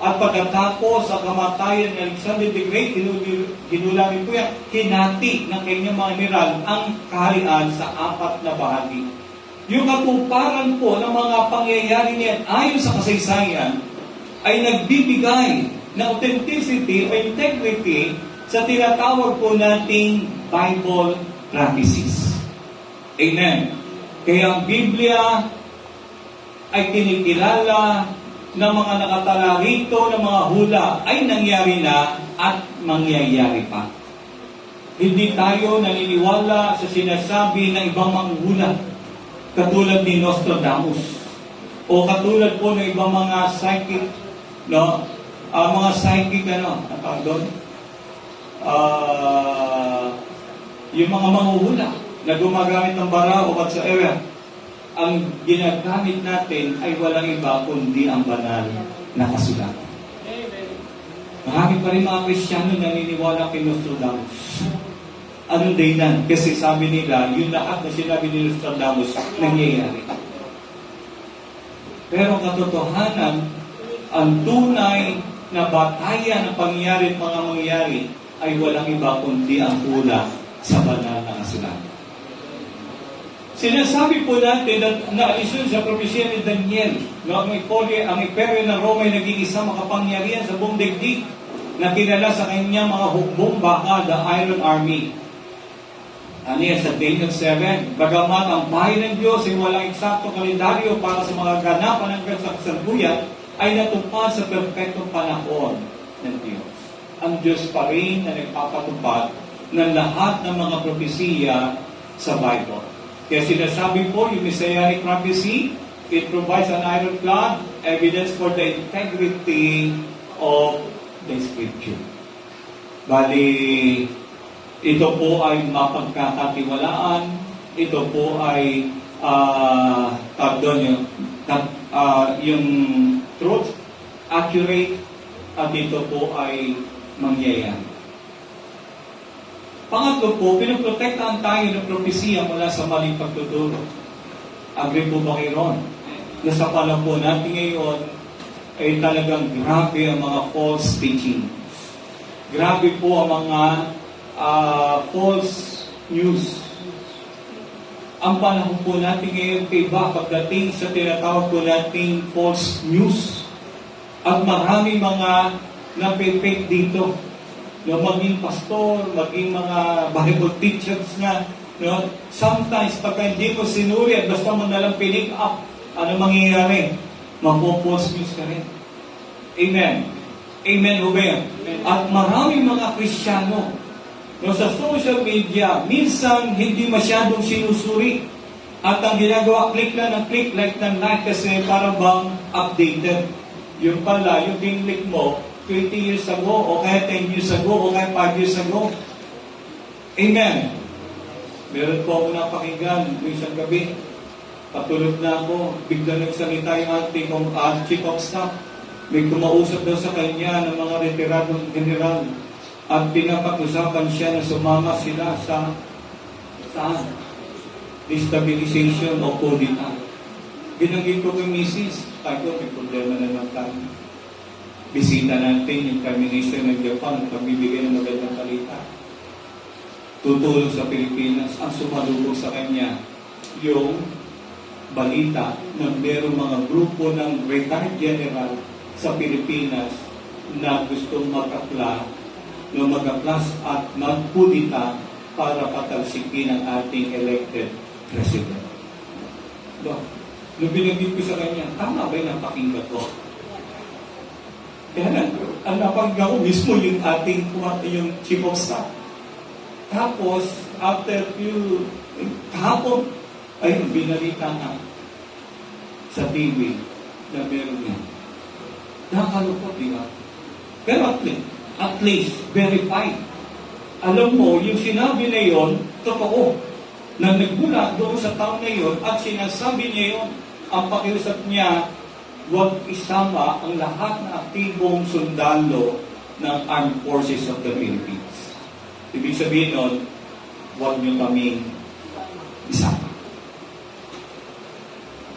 At pagkatapos sa kamatayan ni Alexander the Great, hinula rin po yan, hinati ng kanyang mga general ang kaharian sa 4 na bahagi. Yung katuparan po ng mga pangyayari niyan ayon sa kasaysayan ay nagbibigay ng authenticity o integrity sa tinatawag po nating Bible prophecies. Amen. Kaya ang Biblia ay kinikilala ng mga nakatala rito ng mga hula ay nangyari na at mangyayari pa. Hindi tayo naniniwala sa sinasabi ng ibang manghula katulad ni Nostradamus o katulad po ng ibang mga psychic, no? Mga psychic, doon? Yung mga manghuhula na gumagamit ng bara o whatsoever. Ang ginagamit natin ay walang iba kundi ang banal na kasulatan. Marami pa rin mga Kristiyano naniniwala kay Nostradamus. Anong dahilan? Kasi sabi nila, yung lahat na sinabi ni Nostradamus, nangyayari. Pero katotohanan, ang tunay na bataya ng pangyayari at mga mangyayari ay walang iba kundi ang hula sa banal na kasulatan. Sinasabi po natin na alisyon sa propesya ni Daniel, no, ang imperyo ng Roma ay naging isang makapangyarihan sa buong daigdig na kilala sa kanyang mga hukbong baka, the Iron Army. Ano yan, sa Daniel 7, bagamat ang bahay ng Diyos ay walang eksaktong kalendaryo para sa mga ganapan ng kasalukuyan, ay natupad sa perpektong panahon ng Diyos. Ang Diyos pa rin na nagpapatupad ng lahat ng mga propesiya sa Bible. Kaya sinasabi po, yung Messianic prophecy, it provides an ironclad evidence for the integrity of the Scripture. Bali, ito po ay mapagkakatiwalaan, ito po ay yung truth, accurate, at ito po ay mangyayari. Pangatlo po, pinoprotektahan tayo ng propesiya mula sa maling pagtuturo. Agree po ba kayo ron? Na sa panahon po natin ngayon, ay talagang grabe ang mga false teaching. Grabe po ang mga false news. Ang panahon po natin ngayon, iba pagdating sa tinatawag po nating false news. At marami mga na-fake dito. No, maging pastor, maging mga Bible teachers na, no, sometimes pagka hindi mo sinuri at basta mo nalang pick up, ano mangyayari? Mag-false news ka rin. Amen. Amen, Robert. At maraming mga Kristiyano, no, sa social media, minsan hindi masyadong sinusuri. At ang ginagawa, click lang ng click, like ng like, kasi para bang updated. Yung pala, yung click mo, 20 years ago, o kaya 10 years ago, o kaya 5 years ago. Amen. Meron po ako napakinggan isang gabi. Patulog na ako, bigla nagsalita yung ating chief of staff. May kumausap daw sa kanya ng mga retiradong general. At pinapag-usapan siya na sumama sila sa destabilization o kudita. Binanggit ko kay Mrs. Tayo, may problema naman tayo. Bisita natin yung Prime Minister ng Japan at pagbibigay ng magandang balita. Tutulong sa Pilipinas. Ang sumalubog sa kanya yung balita na mayroong mga grupo ng retired general sa Pilipinas na gustong mag-aplas at magpudita para patalsikin ang ating elected president. Nung binanggit ko sa kanya, tama ba yung napakinggan ko? Kaya ang napakinggan ko mismo yung ating yung chief of staff. Tapos, after few, kahapon, ayun, binalita nga sa TV na meron nga. Nakakalukot, di ba? Pero at least, verified. Alam mo, yung sinabi na yon, totoo. Na nagmula doon sa taon na yon at sinasabi niya yon, ang pakiusap niya, huwag isama ang lahat na aktibong sundalo ng Armed Forces of the Philippines. Ibig sabihin nun, huwag niyo kaming isama.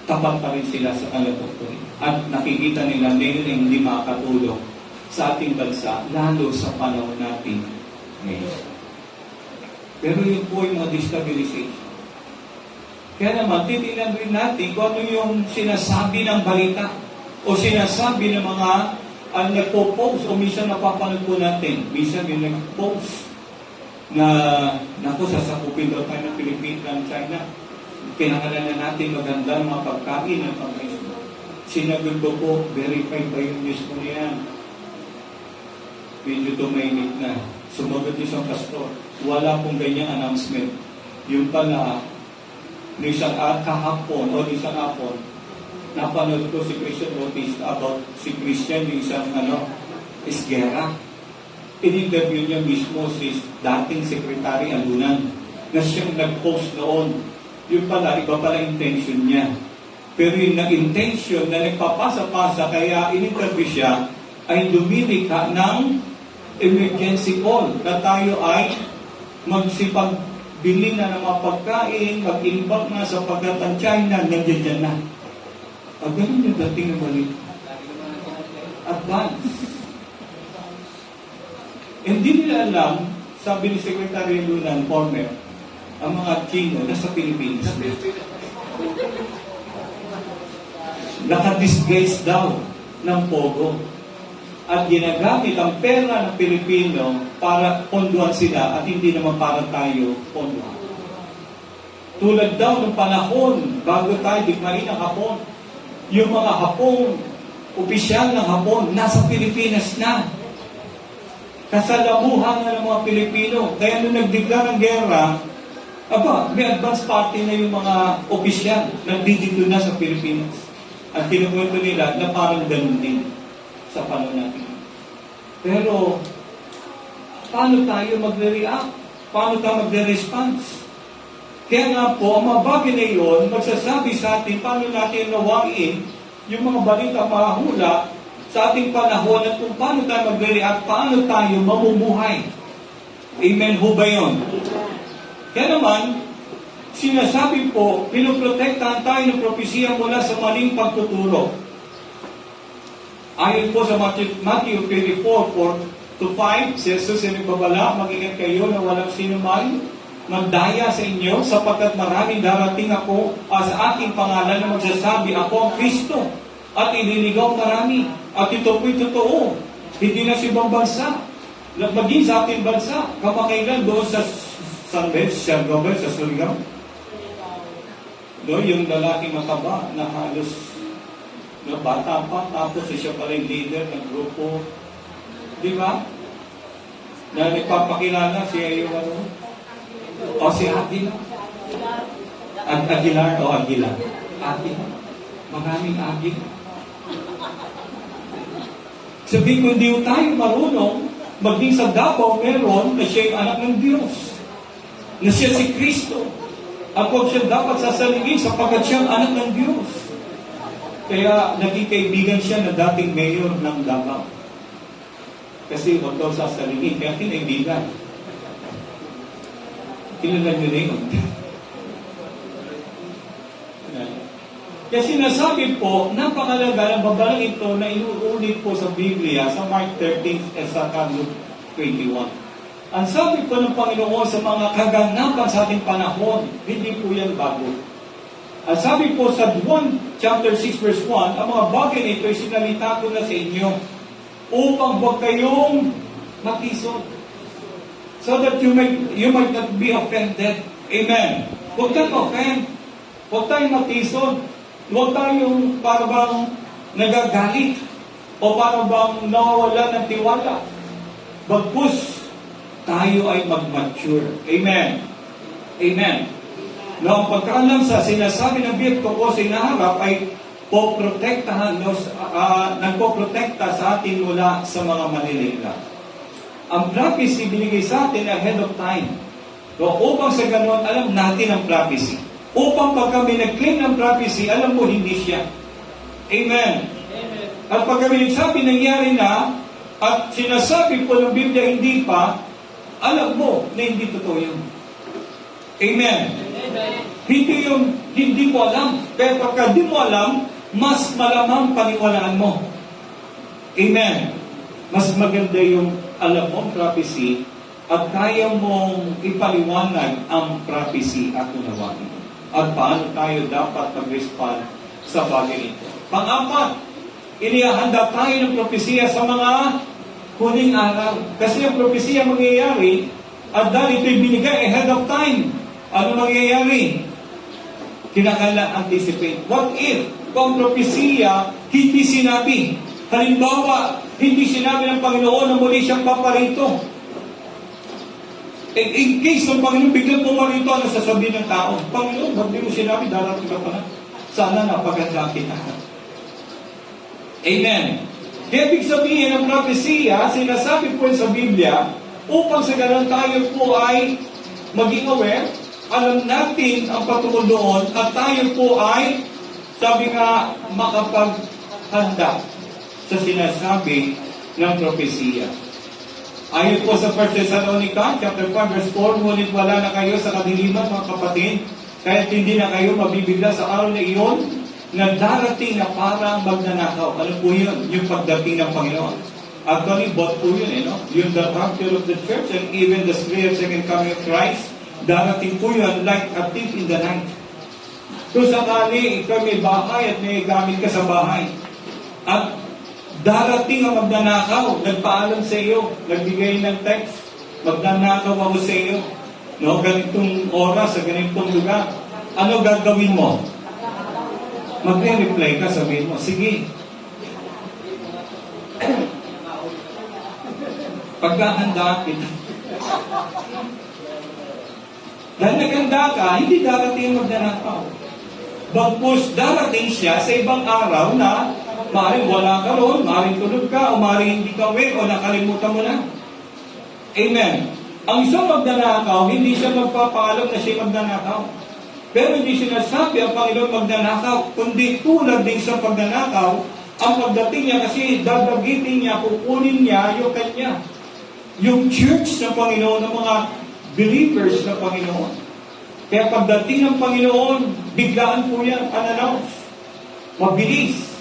Tapat pa rin sila sa kalabutan. At nakikita nila ngayon ay hindi makakatulong sa ating bansa, lalo sa panahon natin ngayon. Pero yun po yung mga destabilization. Kaya naman, titignan rin natin kung ano yung sinasabi ng balita o sinasabi ng mga nagpo-post o minsan napapanood po natin. Minsan yung nag-post na naku, sasakupin daw tayo ng Pilipinas ng China. Pinangalan na natin maganda ng mga pagkain ng pag-ismo. Sinagot ko po, verified ba yung news ko niyan? Medyo tumahimik na. Sumagot isang pastor. Wala pong ganyang announcement. Yung pala, isang kahapon o isang hapon, napanood ko si Christian Otis about si Christian, yung isang Esguerra. In-interview niya mismo si dating Secretary Alunan na siyang nag-post noon. Yung pala, iba pala intention niya. Pero yung na-intention na nagpapasa-pasa, kaya in-interview siya, ay lumilika ng emergency call na tayo ay magsipagbili na ng mga pagkain, mag-imbak na sapagkat ang China nandiyan dyan na. Ganun yung dating ng balita. Advance. Hindi nila alam, sabi ni Secretary Lunan, former, ang mga Chino nasa Pilipinas. Nakadisguise daw ng Pogo. At ginagamit ang pera ng Pilipino para ponduhan sila at hindi naman para tayo ponduhan. Tulad daw ng panahon bago tayo digmain ang Hapon, yung mga Hapong, opisyal ng Hapon, nasa Pilipinas na. Kasalamuhan na ng mga Pilipino. Kaya nung nagdikla ng gera, may advance party na yung mga opisyal nagdidito na sa Pilipinas. At kinukwento nila na parang ganun din sa panahon natin. Pero, paano tayo magre-react? Paano tayo magre-response? Kaya nga po, ang mga bagay na yun, magsasabi sa atin paano natin nawain yung mga balita mahula sa ating panahon at kung paano tayo magre-react, paano tayo mamumuhay. Amen ho ba yun? Kaya naman, sinasabi po, pinoprotektahan tayo ng propesya mula sa maling pagtuturo. Ayon po sa Matthew 24:4-5, si Jesus ay nagbabala, mag-ingat kayo na walang sino man magdaya sa inyo, sapagkat maraming darating ako sa aking pangalan na magsasabi, ako ang Kristo, at ililigaw marami. At ito po'y totoo. Hindi na sa ibang bansa, maging sa ating bansa, kamakailan doon sa San Benz, Siargao, sa Surigao. No, yung lalaki mataba na halos na bata pa, tapos siya pala yung leader ng grupo. Di ba? Na nagpapakilala siya yung o si Aguilar. Aguilar o Aguilar? Aguilar. Maraming Aguilar. Sabihin ko, hindi tayo marunong, maging sa Davao meron na siya yung anak ng Diyos. Na siya si Kristo. At huwag siya dapat sasaligin sapagkat siya ang anak ng Diyos. Kaya naging kaibigan siya na dating mayor ng Davao. Kasi huwag daw sasaligin, kaya kinaibigan. Kilala niyo na yun. Kaya sinasabi po, napakalaga ng babalang ito na inuulit po sa Biblia sa Mark 13 at sa Luke 21. Ang sabi po ng Panginoon sa mga kaganapan sa ating panahon, hindi po yan bago. Ang sabi po sa 1 chapter 6 verse 1, ang mga bagay na ito ay sinalita ko na sa inyo upang huwag kayong makisod. So that you might not be offended. Amen. Huwag tayong offend. Huwag tayong makisod. Huwag tayong parang nagagalit o parang nawawala ng tiwala. Bagkus, tayo ay mag-mature. Amen. Amen. No, ang pagkaalam sa sinasabi ng Biblia ko sa inaharap ay poprotektahan, nagpoprotekta sa atin mula sa mga maniligaw. Ang prophecy binigay sa atin ahead of time. So, upang sa ganon, alam natin ang prophecy. Upang pag kami nag-claim ng prophecy, alam mo, hindi siya. Amen. Amen. At pag kami nagsabi, nangyari na, at sinasabi po ng Biblia, hindi pa, alam mo na hindi totoo yun. Amen. Amen. Hindi yung hindi mo alam. Pero pagka di mo alam, mas malamang paniwalaan mo. Amen. Mas maganda yung alam mo ang prophecy at kaya mong ipaliwanag ang prophecy at unawain. At paano tayo dapat mag-respond sa bagay ito. Pang-apat, inihahanda tayo ng propesya sa mga huling araw. Kasi ang propesya mangyayari at dahil ito'y binigay ahead of time. Ano mangyayari? Kinakailangan anticipate. What if kung propesya hindi sinabi? Halimbawa, hindi sinabi ng Panginoon na muli siyang paparito. In case ng Panginoon biglang pumarito, ano sasabihin ng tao? Panginoon, ba't di mo sinabi, darating ka pa na? Sana napaganda kita. Amen. Kaya ibig sabihin ng propesya, sinasabi po sa Biblia, upang sa ganun tayo po ay maging aware, alam natin ang patungkol doon, at tayo po ay, sabi nga, makapaghanda sa sinasabi ng propesiya. Ayon po sa 1 Thessalonica, chapter 5, verse 4, ngunit wala na kayo sa kadiliman, mga kapatid, kahit hindi na kayo mabibigla sa araw na iyon, na darating na parang magnanakaw. Ano po yun? Yung pagdating ng Panginoon. Actually, both po yun, no? Yung the rapture of the church and even the second coming of Christ, darating po yun like a thief in the night. Kung sakali, ikaw may bahay at may gamit ka sa bahay, at darating ang magnanakaw, nagpaalam sa iyo, nagbigay ng text, magnanakaw ako sa iyo, no? Ganitong oras, sa ganitong lugar. Ano gagawin mo? Magre-reply ka, sabihin mo, sige. Pagkahanda kita. Dahil naghanda ka, hindi darating magnanakaw. Bagkus darating siya sa ibang araw na maaaring wala ka roon, maaaring tulog ka, o maaaring hindi ka aware, o nakalimutan mo na. Amen. Ang isang magnanakaw, hindi siya magpapaalam na siya magnanakaw. Pero hindi sinasabi ang Panginoon magnanakaw, kundi tulad din sa pagnanakaw, ang pagdating niya kasi dadagitin niya, kukunin niya yung kanya. Yung church ng Panginoon, ng mga believers ng Panginoon. Kaya pagdating ng Panginoon, biglaan po yan, unannounced. Mabilis.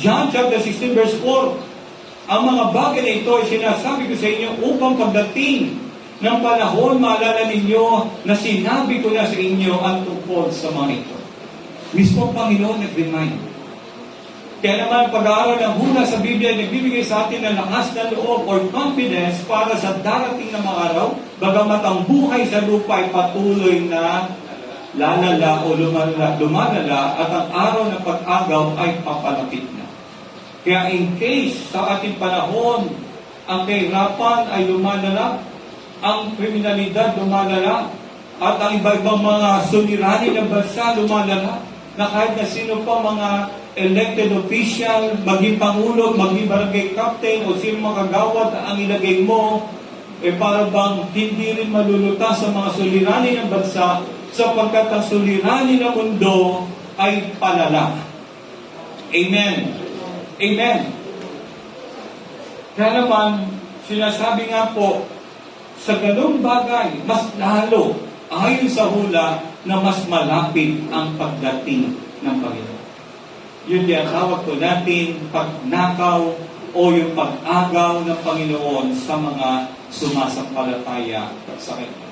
John chapter 16 verse 4, ang mga bagay na ito ay sinasabi ko sa inyo upang pagdating ng panahon, maalala ninyo na sinabi ko na sa inyo ang tungkol sa mga ito. Mismo ang Panginoon nag-remind. Kaya naman pag-aaral ng hula sa Biblia, nagbibigay sa atin ng lakas ng loob or confidence para sa darating na mga araw, bagamat ang buhay sa lupa ay patuloy na lalala o lumalala at ang araw ng pag-agaw ay papalapit na. Kaya in case sa ating panahon, ang kahirapan ay lumalala, ang kriminalidad lumalala, at ang iba-ibang mga suliranin ng bansa lumalala, na kahit na sino pa mga elected official, maging pangulo, maging barangay captain, o sino mga kagawad ang ilagay mo, para bang hindi rin malulutas sa mga suliranin ng bansa, sapagkat ang suliranin ng mundo ay palala. Amen. Amen. Kaya naman, sinasabi nga po, sa ganung bagay, mas lalo, ayon sa hula, na mas malapit ang pagdating ng Panginoon. Yun yung tawag po natin, pagnakaw o yung pag-agaw ng Panginoon sa mga sumasampalataya sa Kanya.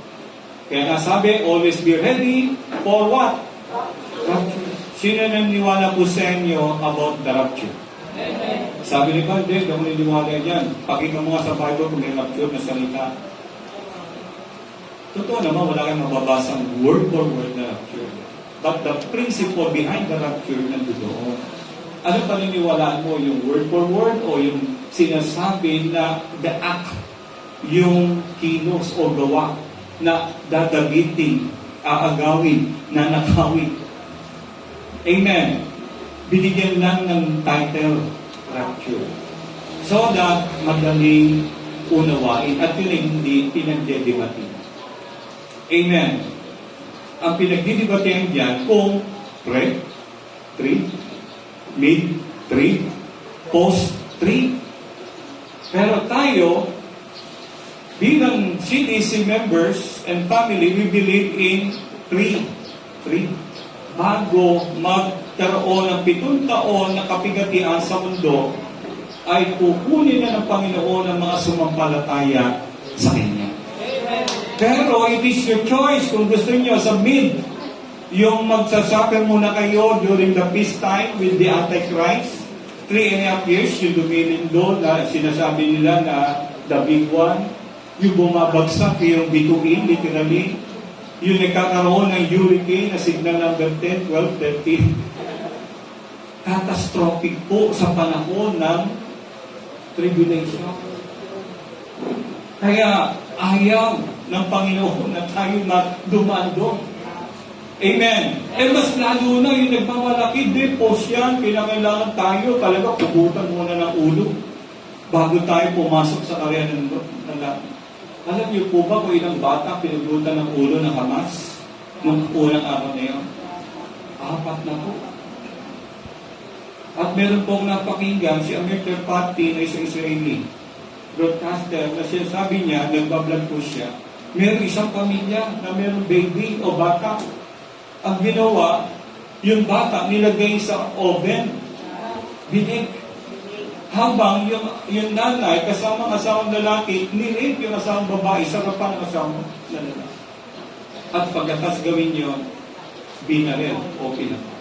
Kaya nga sabi, always be ready for what? Rapture. Sino naniniwala po sa inyo about the rapture? Sabi ni Paul, hindi ako naniniwala dyan. Pakita mo nga sa Bible kung may rapture na salita. Totoo naman, wala kayong mababasang word for word na rapture. But the principle behind the rapture nandoon. Ano paniniwalaan mo? Yung word for word o yung sinasabi na the act, yung kilos o gawa na dadagitin, aagawin, nanakawin. Amen. Binigyan lang ng title, rapture. So that madaling unawain at yun ay hindi pinagdedebatin. Amen. Ang pinagdidebatehan dyan kung pre, 3, mid, 3, post, 3. Pero tayo, bilang CDC members and family, we believe in 3. Bago magkaroon ng 7 taon na kapigatian sa mundo, ay kukunin na ng Panginoon ang mga sumampalataya sa Kanya. Pero it is your choice kung gusto niyo sa mid, yung magsasuffer muna kayo during the peace time with the Antichrist. 3.5 years, yung dumilin doon na sinasabi nila na the big one. Yung bumabagsak, yung bituin, literally. Yung nagkakaroon ng hurricane na signal number 10, 12, 13. Catastrophic po sa panahon ng tribulation. Kaya ayaw ng Panginoon na tayo dumaan doon. Amen. Mas lalo na yung nagmamalaki, post yan, kinakailangan tayo talaga pugutan muna ng ulo bago tayo pumasok sa karya ng lahat. Alam niyo po ba kung ilang bata pinugutan ng ulo ng Hamas nung unang araw na yun? 4 na po. At meron pong napakinggan si Amir Terpati na isang Israeli broadcaster na siya, sabi niya, nagbablog po siya, meron isang pamilya na meron baby o bata. Ang ginawa, yung bata nilagay sa oven, binig. Habang yung nanay, kasama ang asawang lalaki, nirape yung asawang babae sa harapan ng asawang lalaki. At pagkatas gawin yun, binaril o pinatay.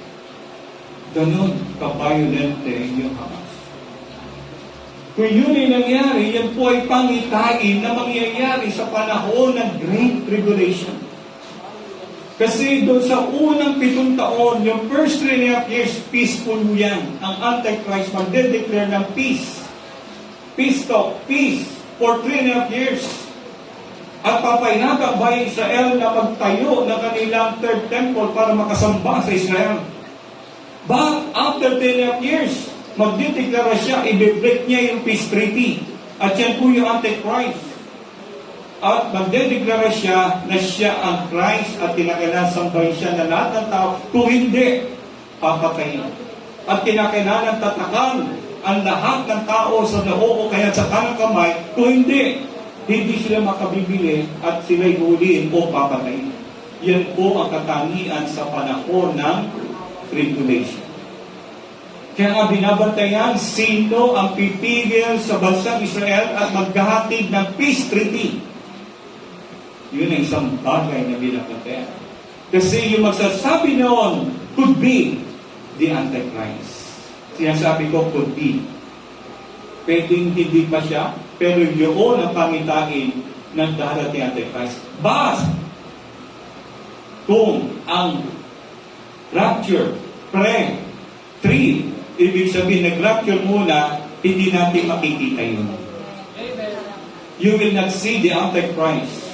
Ganon ka-violente yung Hamas. Kung yun ay nangyari, yan po ay pangitain na mangyayari sa panahon ng Great Tribulation. Kasi doon sa unang 7 taon, yung first 3.5 years, peaceful yan. Ang Antichrist magde-declare ng peace. Peace talk, peace, for 3.5 years. At papayag ang bayan Israel na magtayo ng kanilang third temple para makasamba sa Israel. But after 3.5 years, magdideklara siya, i-break niya yung peace treaty. At yan po yung Antichrist. At magdedeklara siya na siya ang Christ at kinakailangan sambahin siya na lahat ng tao. Kung hindi, papatayin. At kinakailangan tatakan ang lahat ng tao sa noo o kaya sa kanang kamay. Kung hindi sila makabibili at sila'y huliin o papatayin. Yan po ang katangian sa panahon ng tribulation. Kaya nga binabantayan, sino ang pipigil sa bansang Israel at maghahatid ng peace treaty. Yun ang isang bagay na binabantayan. Kasi yung magsasabi noon could be the Antichrist. Sinasabi ko could be. Pwedeng hindi pa siya, pero yun ang pangitain ng darating Antichrist. But, kung ang rapture, ibig sabihin, nag-rapture muna, hindi natin makikita yun. You will not see the Antichrist.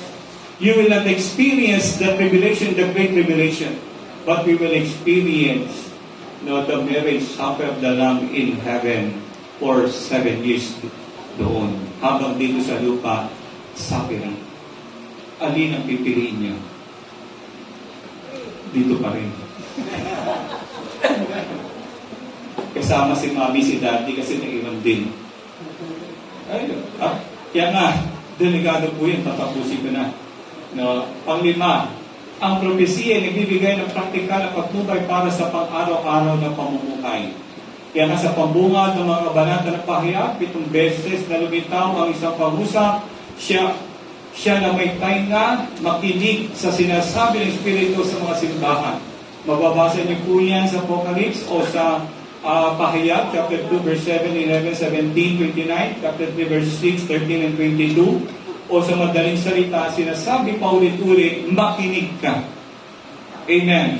You will not experience the tribulation, the great tribulation. But we will experience the marriage supper of the Lamb in heaven for 7 years doon. Habang dito sa lupa, suffering. Alin ang pipiliin niyo? Dito pa rin. Kasama si mami, si daddy kasi naiwan din. Ayun. Kaya nga, delikado po yun, tatapusin ko na. No? Panglima, ang propesya ay nagbibigay ng praktikal na patnubay para sa pang-araw-araw na pamumuhay. Kaya nga sa pambungad ng mga kabanata ng pahayag, 7 beses na lumitaw ang isang pag-usap, siya na may tainga, makinig sa sinasabi ng Espiritu sa mga simbahan. Mababasa niyo po yan sa Apocalypse o sa Pahayag, chapter 2, verse 7, 11, 17, 29, chapter 3, verse 6, 13, and 22. O sa madaling salita, sinasabi pa ulit-ulit, makinig ka. Amen.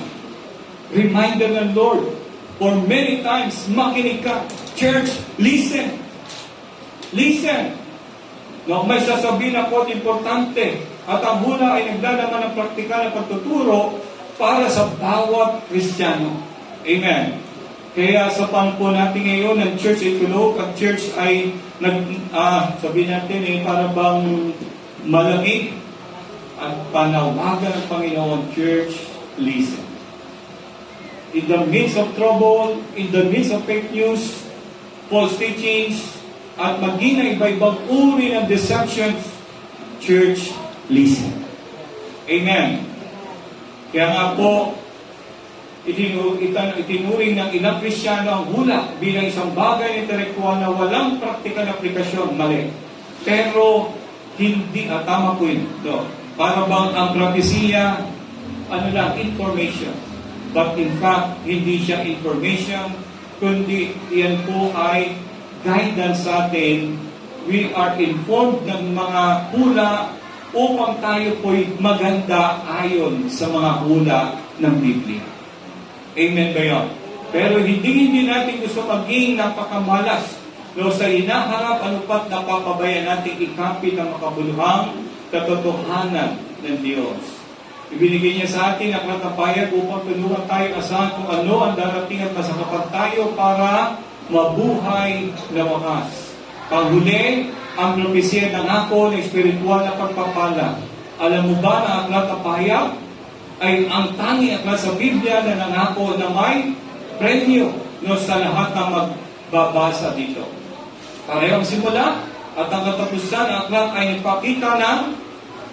Reminder ng Lord, for many times, makinig ka. Church, listen. Listen. No, may sasabihin ako at importante. At ang hula ay naglalaman ng praktikal na pagtuturo para sa bawat Kristiyano. Amen. Kaya sa panahon natin ngayon ng church ay tulog, ang church ay sabihin natin para bang malamig at panawagan ng Panginoon, church, listen. In the midst of trouble, in the midst of fake news, false teachings, at maging na iba-ibang uri ng deceptions, church, listen. Amen. Kaya nga po, itinuring ng ilang Kristiyano ang hula bilang isang bagay intelektual na walang praktikal na aplikasyon, mali. Pero, hindi, tama po yun. No. Para bang ang propesya, information. But in fact, hindi siya information, kundi yan po ay guidance sa atin. We are informed ng mga hula upang tayo po'y maganda ayon sa mga hula ng Biblia. Amen ba yun? Pero hindi natin gusto maging napakamalas. No, sa hinaharap, pat napapabayan natin ikapit ang makabuluhang katotohanan ng Diyos. Ibinigay niya sa atin ang katapayag upang tulungan tayo asahan kung ano ang darating at masakapat tayo para mabuhay na wakas. Panghuli, ang propesya ng ako ng espiritual na pagpapala. Alam mo ba na ang aklat na pahayag ay ang tanging aklat sa Biblia na nangako na may premyo no, sa lahat ng magbabasa dito. Parehong simula at ang katapusan ng aklat ay nagpakita ng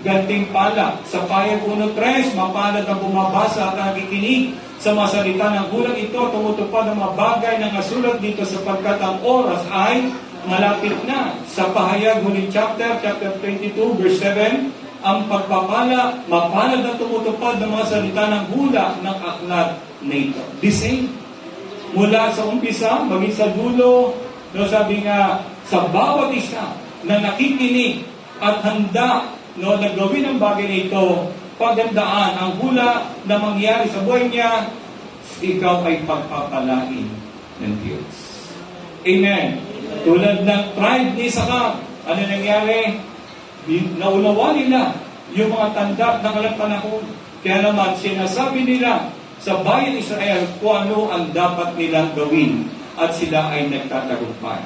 gantimpala. Sa payag 1:3, mapalad ang bumabasa at nakikinig sa mga salita ng hulang ito, tumutupad ang mga bagay na nasulat dito sapagkat ang oras ay malapit na. Sa pahayag huling chapter 22, verse 7, ang pagpapala, mapalad na tumutupad ng mga salita ng hula ng aklat na ito. The same. Mula sa umpisa, maging sa dulo, no, sabi nga, sa bawat isa na nakikinig at handa no, na gawin ang bagay na ito, pagandaan ang hula na mangyari sa buhay niya, ikaw ay pagpapalain ng Diyos. Amen. Tulad ng tribe ni Isaac, ano nangyari? Naunawa nila yung mga tanda ng kanilang panahon. Kaya naman, sinasabi nila sa bayan Israel kung ano ang dapat nilang gawin at sila ay nagtatagumpay.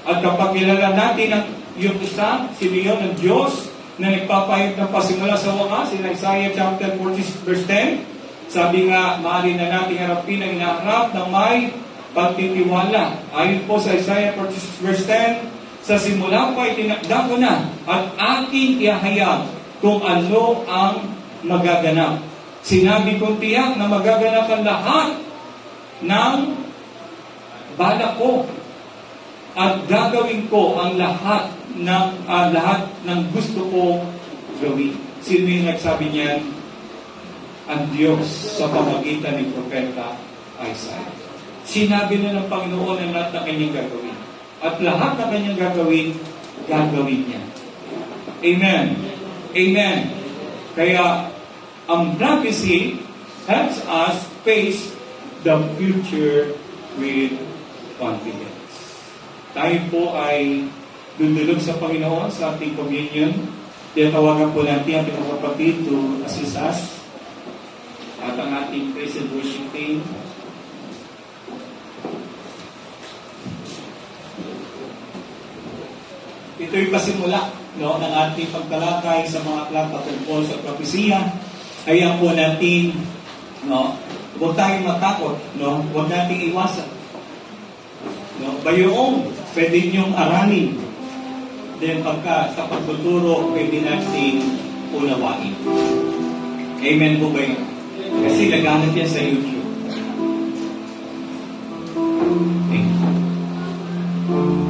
At kapag kilala natin ang yung isa, si Leon ng Diyos, na nagpapahayag ng pasimula sa wakas, in Isaiah chapter 46 verse 10, sabi nga, maaari na nating harapin ang inaharap ng may pagtitiwala. Ayon po sa Isaiah 46 verse 10, sa simula pa itinakda ko na at aking ihahayag kung ano ang magaganap. Sinabi kong tiyak na magaganap ang lahat ng balak ko at gagawin ko ang lahat ng gusto ko gawin. Sino yung nagsabi niyan? Ang Diyos sa pamagitan ng Propeta Isaiah. Sinabi na ng Panginoon ang lahat ng kanyang gagawin. At lahat ng kanyang gagawin niya. Amen. Amen. Kaya, ang prophecy helps us face the future with confidence. Tayo po ay dudulog sa Panginoon sa ating communion. Tinatawagan po natin ang mga kapatid to assist us at ang ating praise and worship team. Ito'y pasimula no, ng ating pagtalakay sa mga aklat patungkol sa propesiya. Kaya po natin, no, huwag tayong matakot, no, huwag nating iwasan. No, bayong pwede niyong aralin. Then pagka sa pagtuturo, pwede natin unawain. Amen po ba yun? Kasi nagamit yan sa YouTube. Thank you.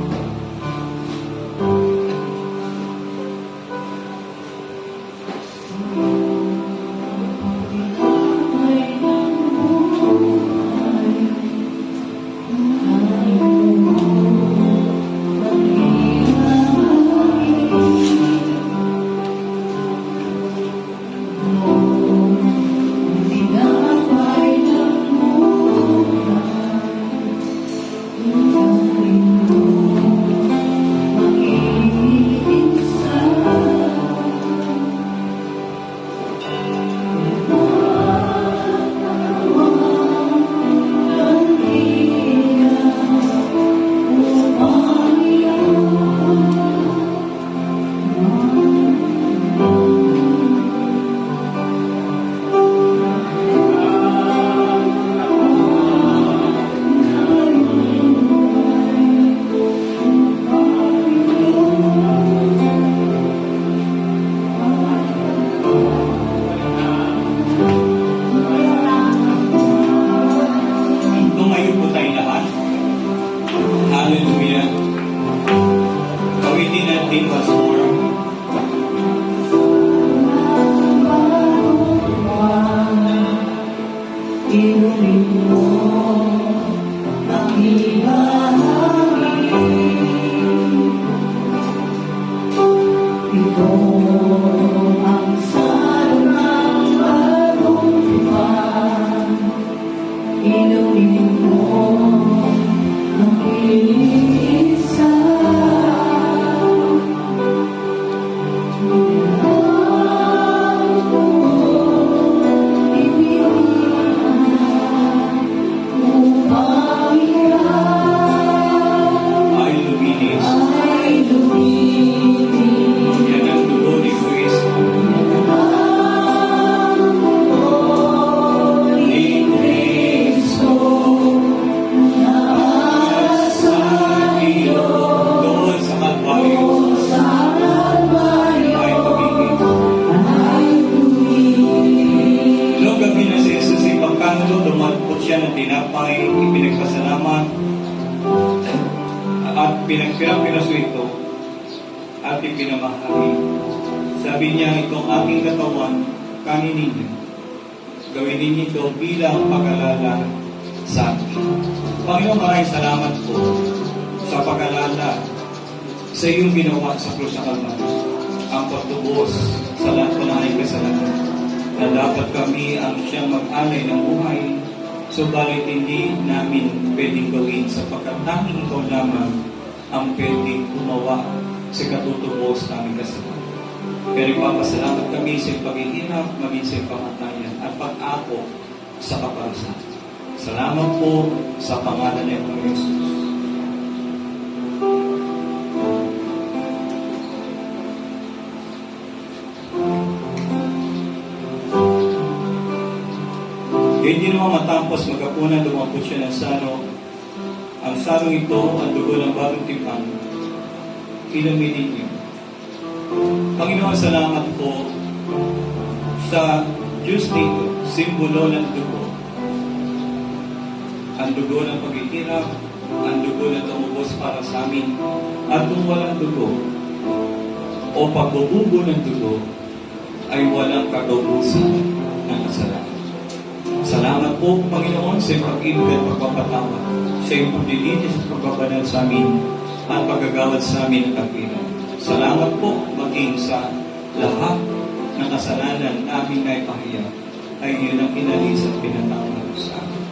Di na pinagpiraso ito at ipinamahagi. Sabi niya, itong aking katawan, kanin ninyo. Gawin ninyo ito bilang pag-alala sa akin. Panginoon, maraming salamat po sa pag-alala sa iyong ginawa sa krus ng Kalbaryo. Ang pagtubos sa lahat po ng aming kasalanan na dapat kami ang siyang mag-alay ng buhay, subalit hindi namin pwedeng gawin sapagkat tanging ikaw lamang ang pwedeng gumawa sa katutubos naming kasalanan. Pero ipapasalamat kami sa paghihirap, maging sa pamatayan at pag-ako sa kaparusahan. Salamat po sa pangalan ng Panginoon Jesus. Hindi naman matapos magkapunan, lumapot siya ng salo. Ang salong ito, ang dugo ng bagong tipan, inumin ninyo. Panginoon, salamat po sa Diyos nito, simbolo ng dugo. Ang dugo ng paghihirap, ang dugo na tumubos para sa amin, at kung walang dugo, o pagbububo ng dugo, ay walang katubusan ng kasalanan. Salamat po, Panginoon, sa pag-ibig at pagpapatawad, sa iyong paglilinis at pagpapanal sa amin, at paggagawad sa amin ng kapilan. Salamat po, maging sa lahat ng kasalanan na aming naipahayag, ay yun ang inalis at pinatawad sa amin.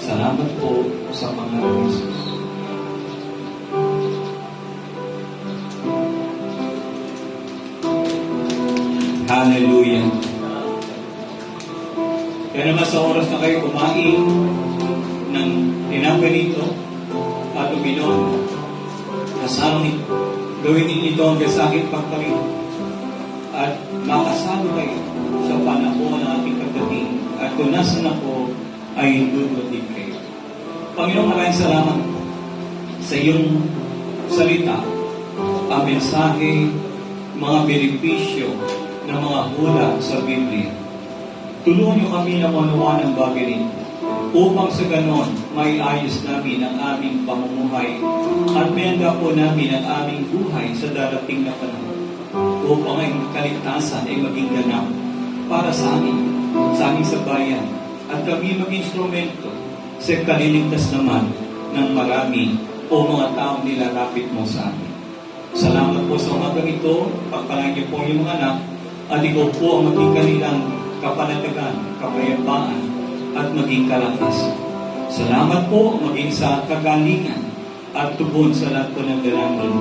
Salamat po sa pangalan ni Jesus. Hallelujah. Kaya naman sa oras na kayo kumain ng tinapay nito at uminom na sarong ito, gawin ninyo ito hanggang sa aking pagkain at makasalo kayo sa panahon ng ating pagdating at kung nasan ako ay dudutin kayo. Panginoon, maraming salamat sa iyong salita, ang mensahe, mga benepisyo ng mga hula sa Biblia. Tulungan niyo kami na manuwa ng bagay nito upang sa ganon may ayos namin ang aming pamumuhay at menda po namin ang aming buhay sa darating na panahon upang ang kaligtasan ay maging ganap para sa amin, sa aming sabayan at kami maging instrumento sa kaliligtas naman ng marami o mga taong nilalapit mo sa amin. Salamat po sa umagang ito, pagpalain niyo po yung mga anak at ikaw po ang maging kanilang kapanatagan, kapayapaan, at maging kalakasan. Salamat po maging sa kagalingan at tubon sa lahat po ng dalangin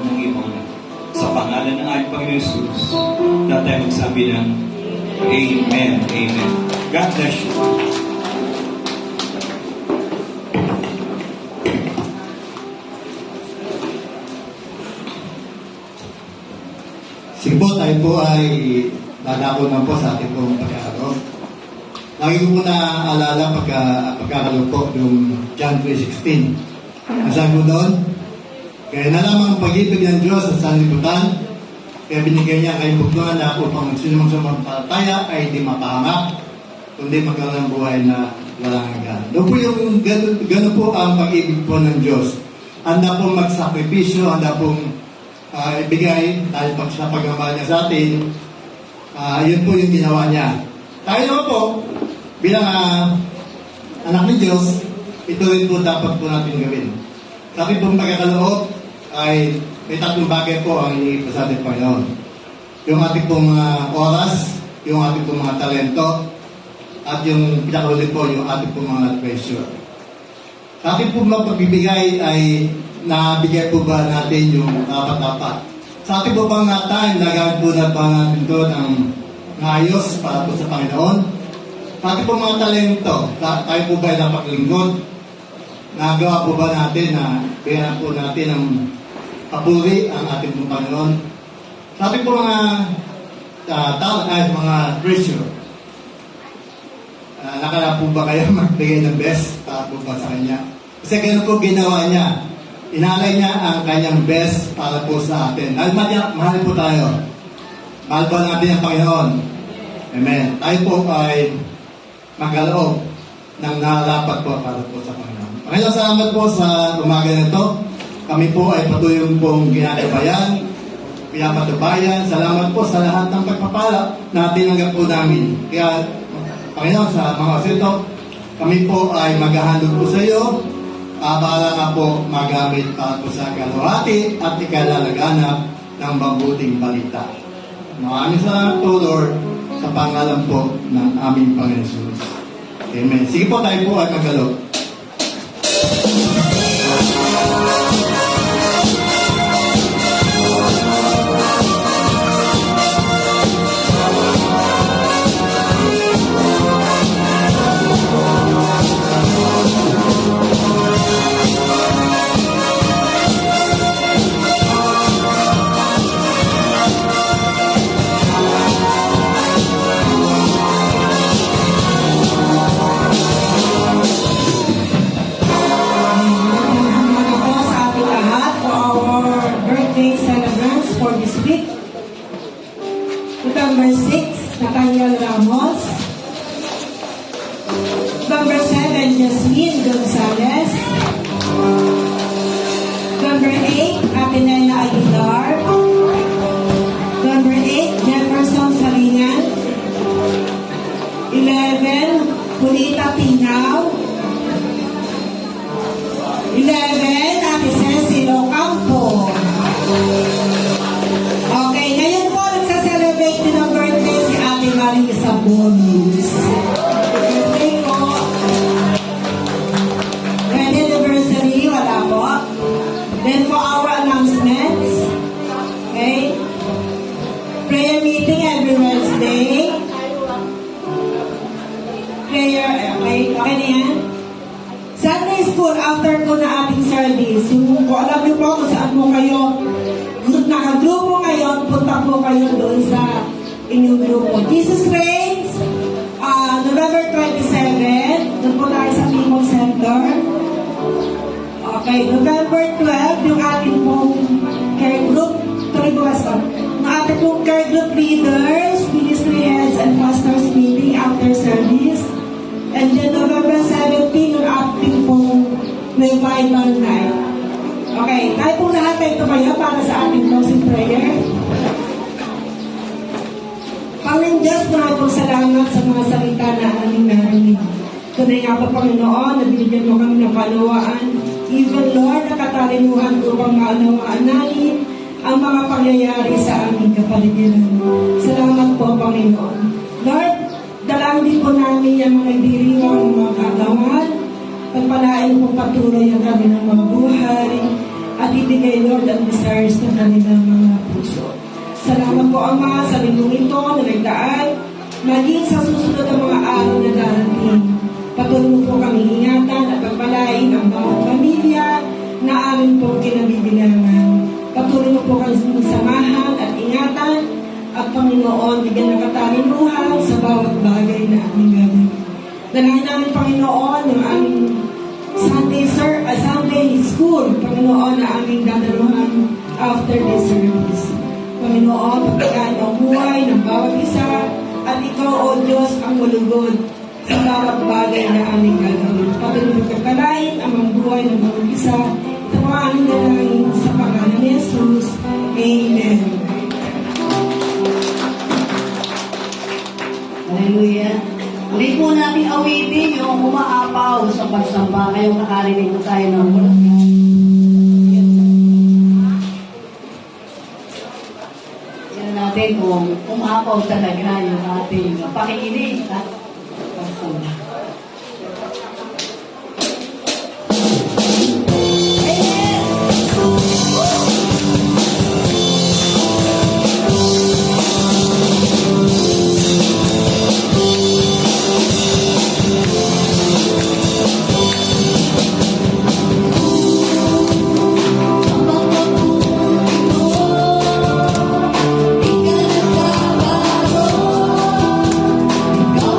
ng ibang lahat. Sa pangalan ng ating Panginoon Jesus, na tayo magsabi ng Amen. Amen. God bless you. Sige po, tayo po ay dadako na po sa ating pong pagkakalo. Lagi ko po naaalala pagkakalo po yung John 3:16. Ang sabi ko doon, kaya na lamang ang pag-ibig ng Diyos sa sanlibutan, kaya binigay niya kayo bugtuhan na upang sino mang sumampalataya ay di mapahamak, kundi magkaroon ng buhay na walang hanggan. Doon po yung gano'n po ang pag-ibig po ng Diyos. Handa pong magsakripisyo, handa pong ibigay dahil sa pagmamahal niya sa atin. Yun po yung ginawa niya. Tayo naman po, bilang anak ni Diyos, ito rin po dapat po natin gawin. Sa ating pong pagkakaloob ay may tatlong bagay po ang iniipos sa ating Panginoon. Yung ating pong oras, yung ating pong mga talento, at yung pinakahuli po, yung ating pong mga treasure. Sa ating pong mapagbibigay ay nabigay po ba natin yung dapat-dapat. Sa ating po bang time, nagamit po na pa natin doon ang ayos para po sa Panginoon. Sa ating po mga talento, tayo po ba ay napaglingkod? Nagawa po ba natin na bigyan po natin ng papuri ang ating pong Panginoon? Sa ating po mga mga treasure, nakala po ba kayo magbigay ng best para po ba sa Kanya? Kasi ganun po ginawa niya. Inalay niya ang kanyang best para po sa atin. Mahal po tayo. Mahal po natin ang Panginoon. Amen. Tayo po ay magkaloob ng narapat po para po sa Panginoon. Panginoon, salamat po sa umaga na ito. kami po ay patuloy pong ginagabayan, pinapatubayan. Salamat po sa lahat ng pagpapala na tinanggap po namin. Kaya, Panginoon, sa mga asento, kami po ay maghahandog po sa iyo. Para nga po magamit para po sa kalahati at ikalalaganap ng mabuting balita. Maraming salamat po, Lord, sa pangalan po ng aming Panginoon Jesus. Amen. Sige po, tayo po ay magalo. Number 6, Nathaniel Ramos. Number 7, Jasmine Gonzalez. Number 8, Atenela Aguilar. Number 8, Jefferson Salingan. 11, Julita Pinaw. 11, Ate Cecil Ocampo. Okay, ngayon po nagsa-celebrate din ng birthday si Ate Marie Isabonis. Birthday po. Red anniversary, wala po. Then for our announcements, okay? Prayer meeting every Wednesday. Prayer, okay? Okay na yan? Sunday school, after po na ating service, yung po, alam niyo po kung saan po kayo nakagrupo ngayon, punta po kayo doon sa inyong grupo. Jesus Reigns, November 27, doon po tayo sa People Center. Okay, November 12, yung ating pong care group, tuloy po basta, yung ating pong care group leaders, ministry heads and pastors meeting after service. And then November 17, yung ating pong revival night. Okay, tayo po lahat ay tumayo para sa ating closing prayer. Panginoon Diyos, maraming pong salamat sa mga salita na aming narinig. Tunay nga po, Panginoon, na binigyan mo kami ng kalawaan. Even, Lord, nakatalinuhan upang maunawaan namin ang mga pangyayari sa aming kapaligiran. Salamat po, Panginoon. Lord, dalawin din po namin yung mga diriwang ng mga kagawan. Pagpalain po patuloy ang kanilang mga buhay at ibigay, Lord, ang desires ng kanilang mga puso. Salamat po, Ama, sa linggong ito na nagdaan, maging sa susunod ng mga araw na darating. Patuloy mo po kami ingatan at pagpalain ang bawat pamilya na amin po kinabibilangan. Patuloy mo po kami samahan at ingatan at Panginoon, bigyan ng katalinuhan sa bawat bagay na aming gagawin. Dalangin namin, Panginoon, yung aming Sunday school, Panginoon, na aming dadaluhan after this service. Panginoon, pagkakaan ang buhay ng bawat isa, at Ikaw, O Diyos, ang malugod sa bawat bagay na aming gagawin. Patuloy mo pagkalain ang mga buhay ng bawat isa. Ito po aming dalangin sa pangalan ni Jesus. Amen. Hallelujah. Muli po natin awitin yung umaapaw sa pagsamba. Ngayong nakarinig po tayo ng mula. Yan natin kung umaapaw talaga yung ating pakikinig at pagsamba. Ikaw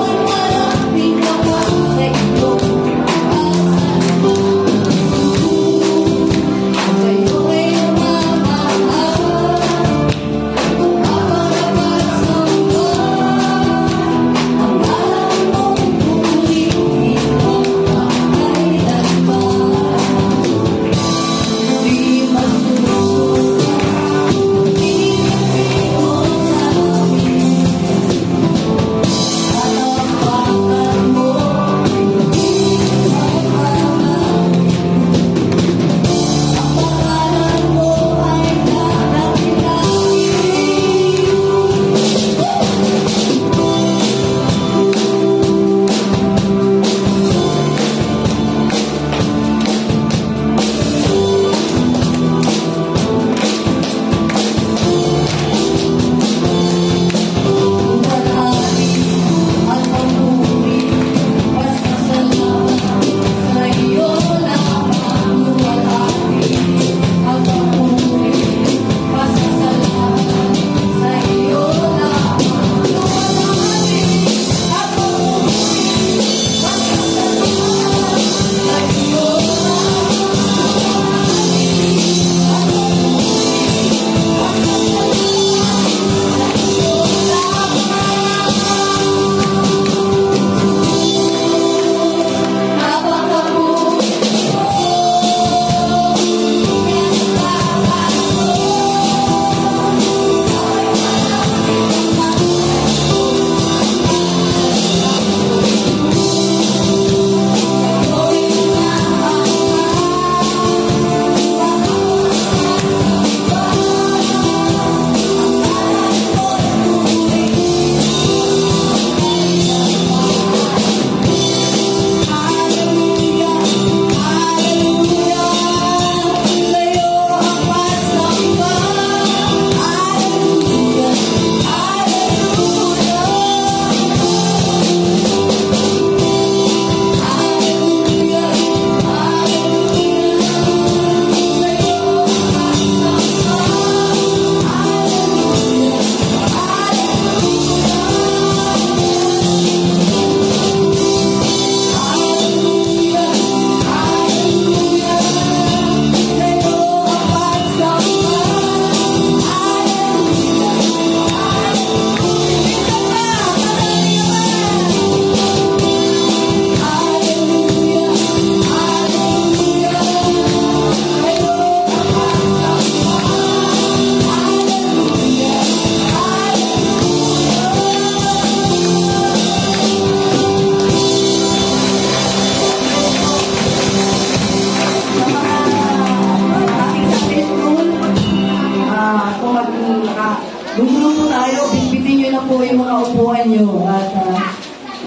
Gumulo po tayo, bitbitin nyo na po yung mga upuan nyo at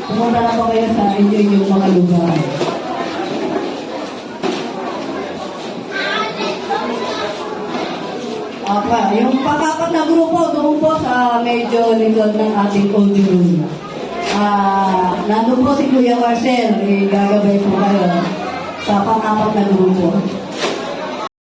pumunta na po kayo sa inyong mga lugar. Yung pang-apat na grupo, doon po sa medyo likod ng ating audio room. Nandun po si Kuya Marcel, gagabay po kayo sa pang-apat na grupo.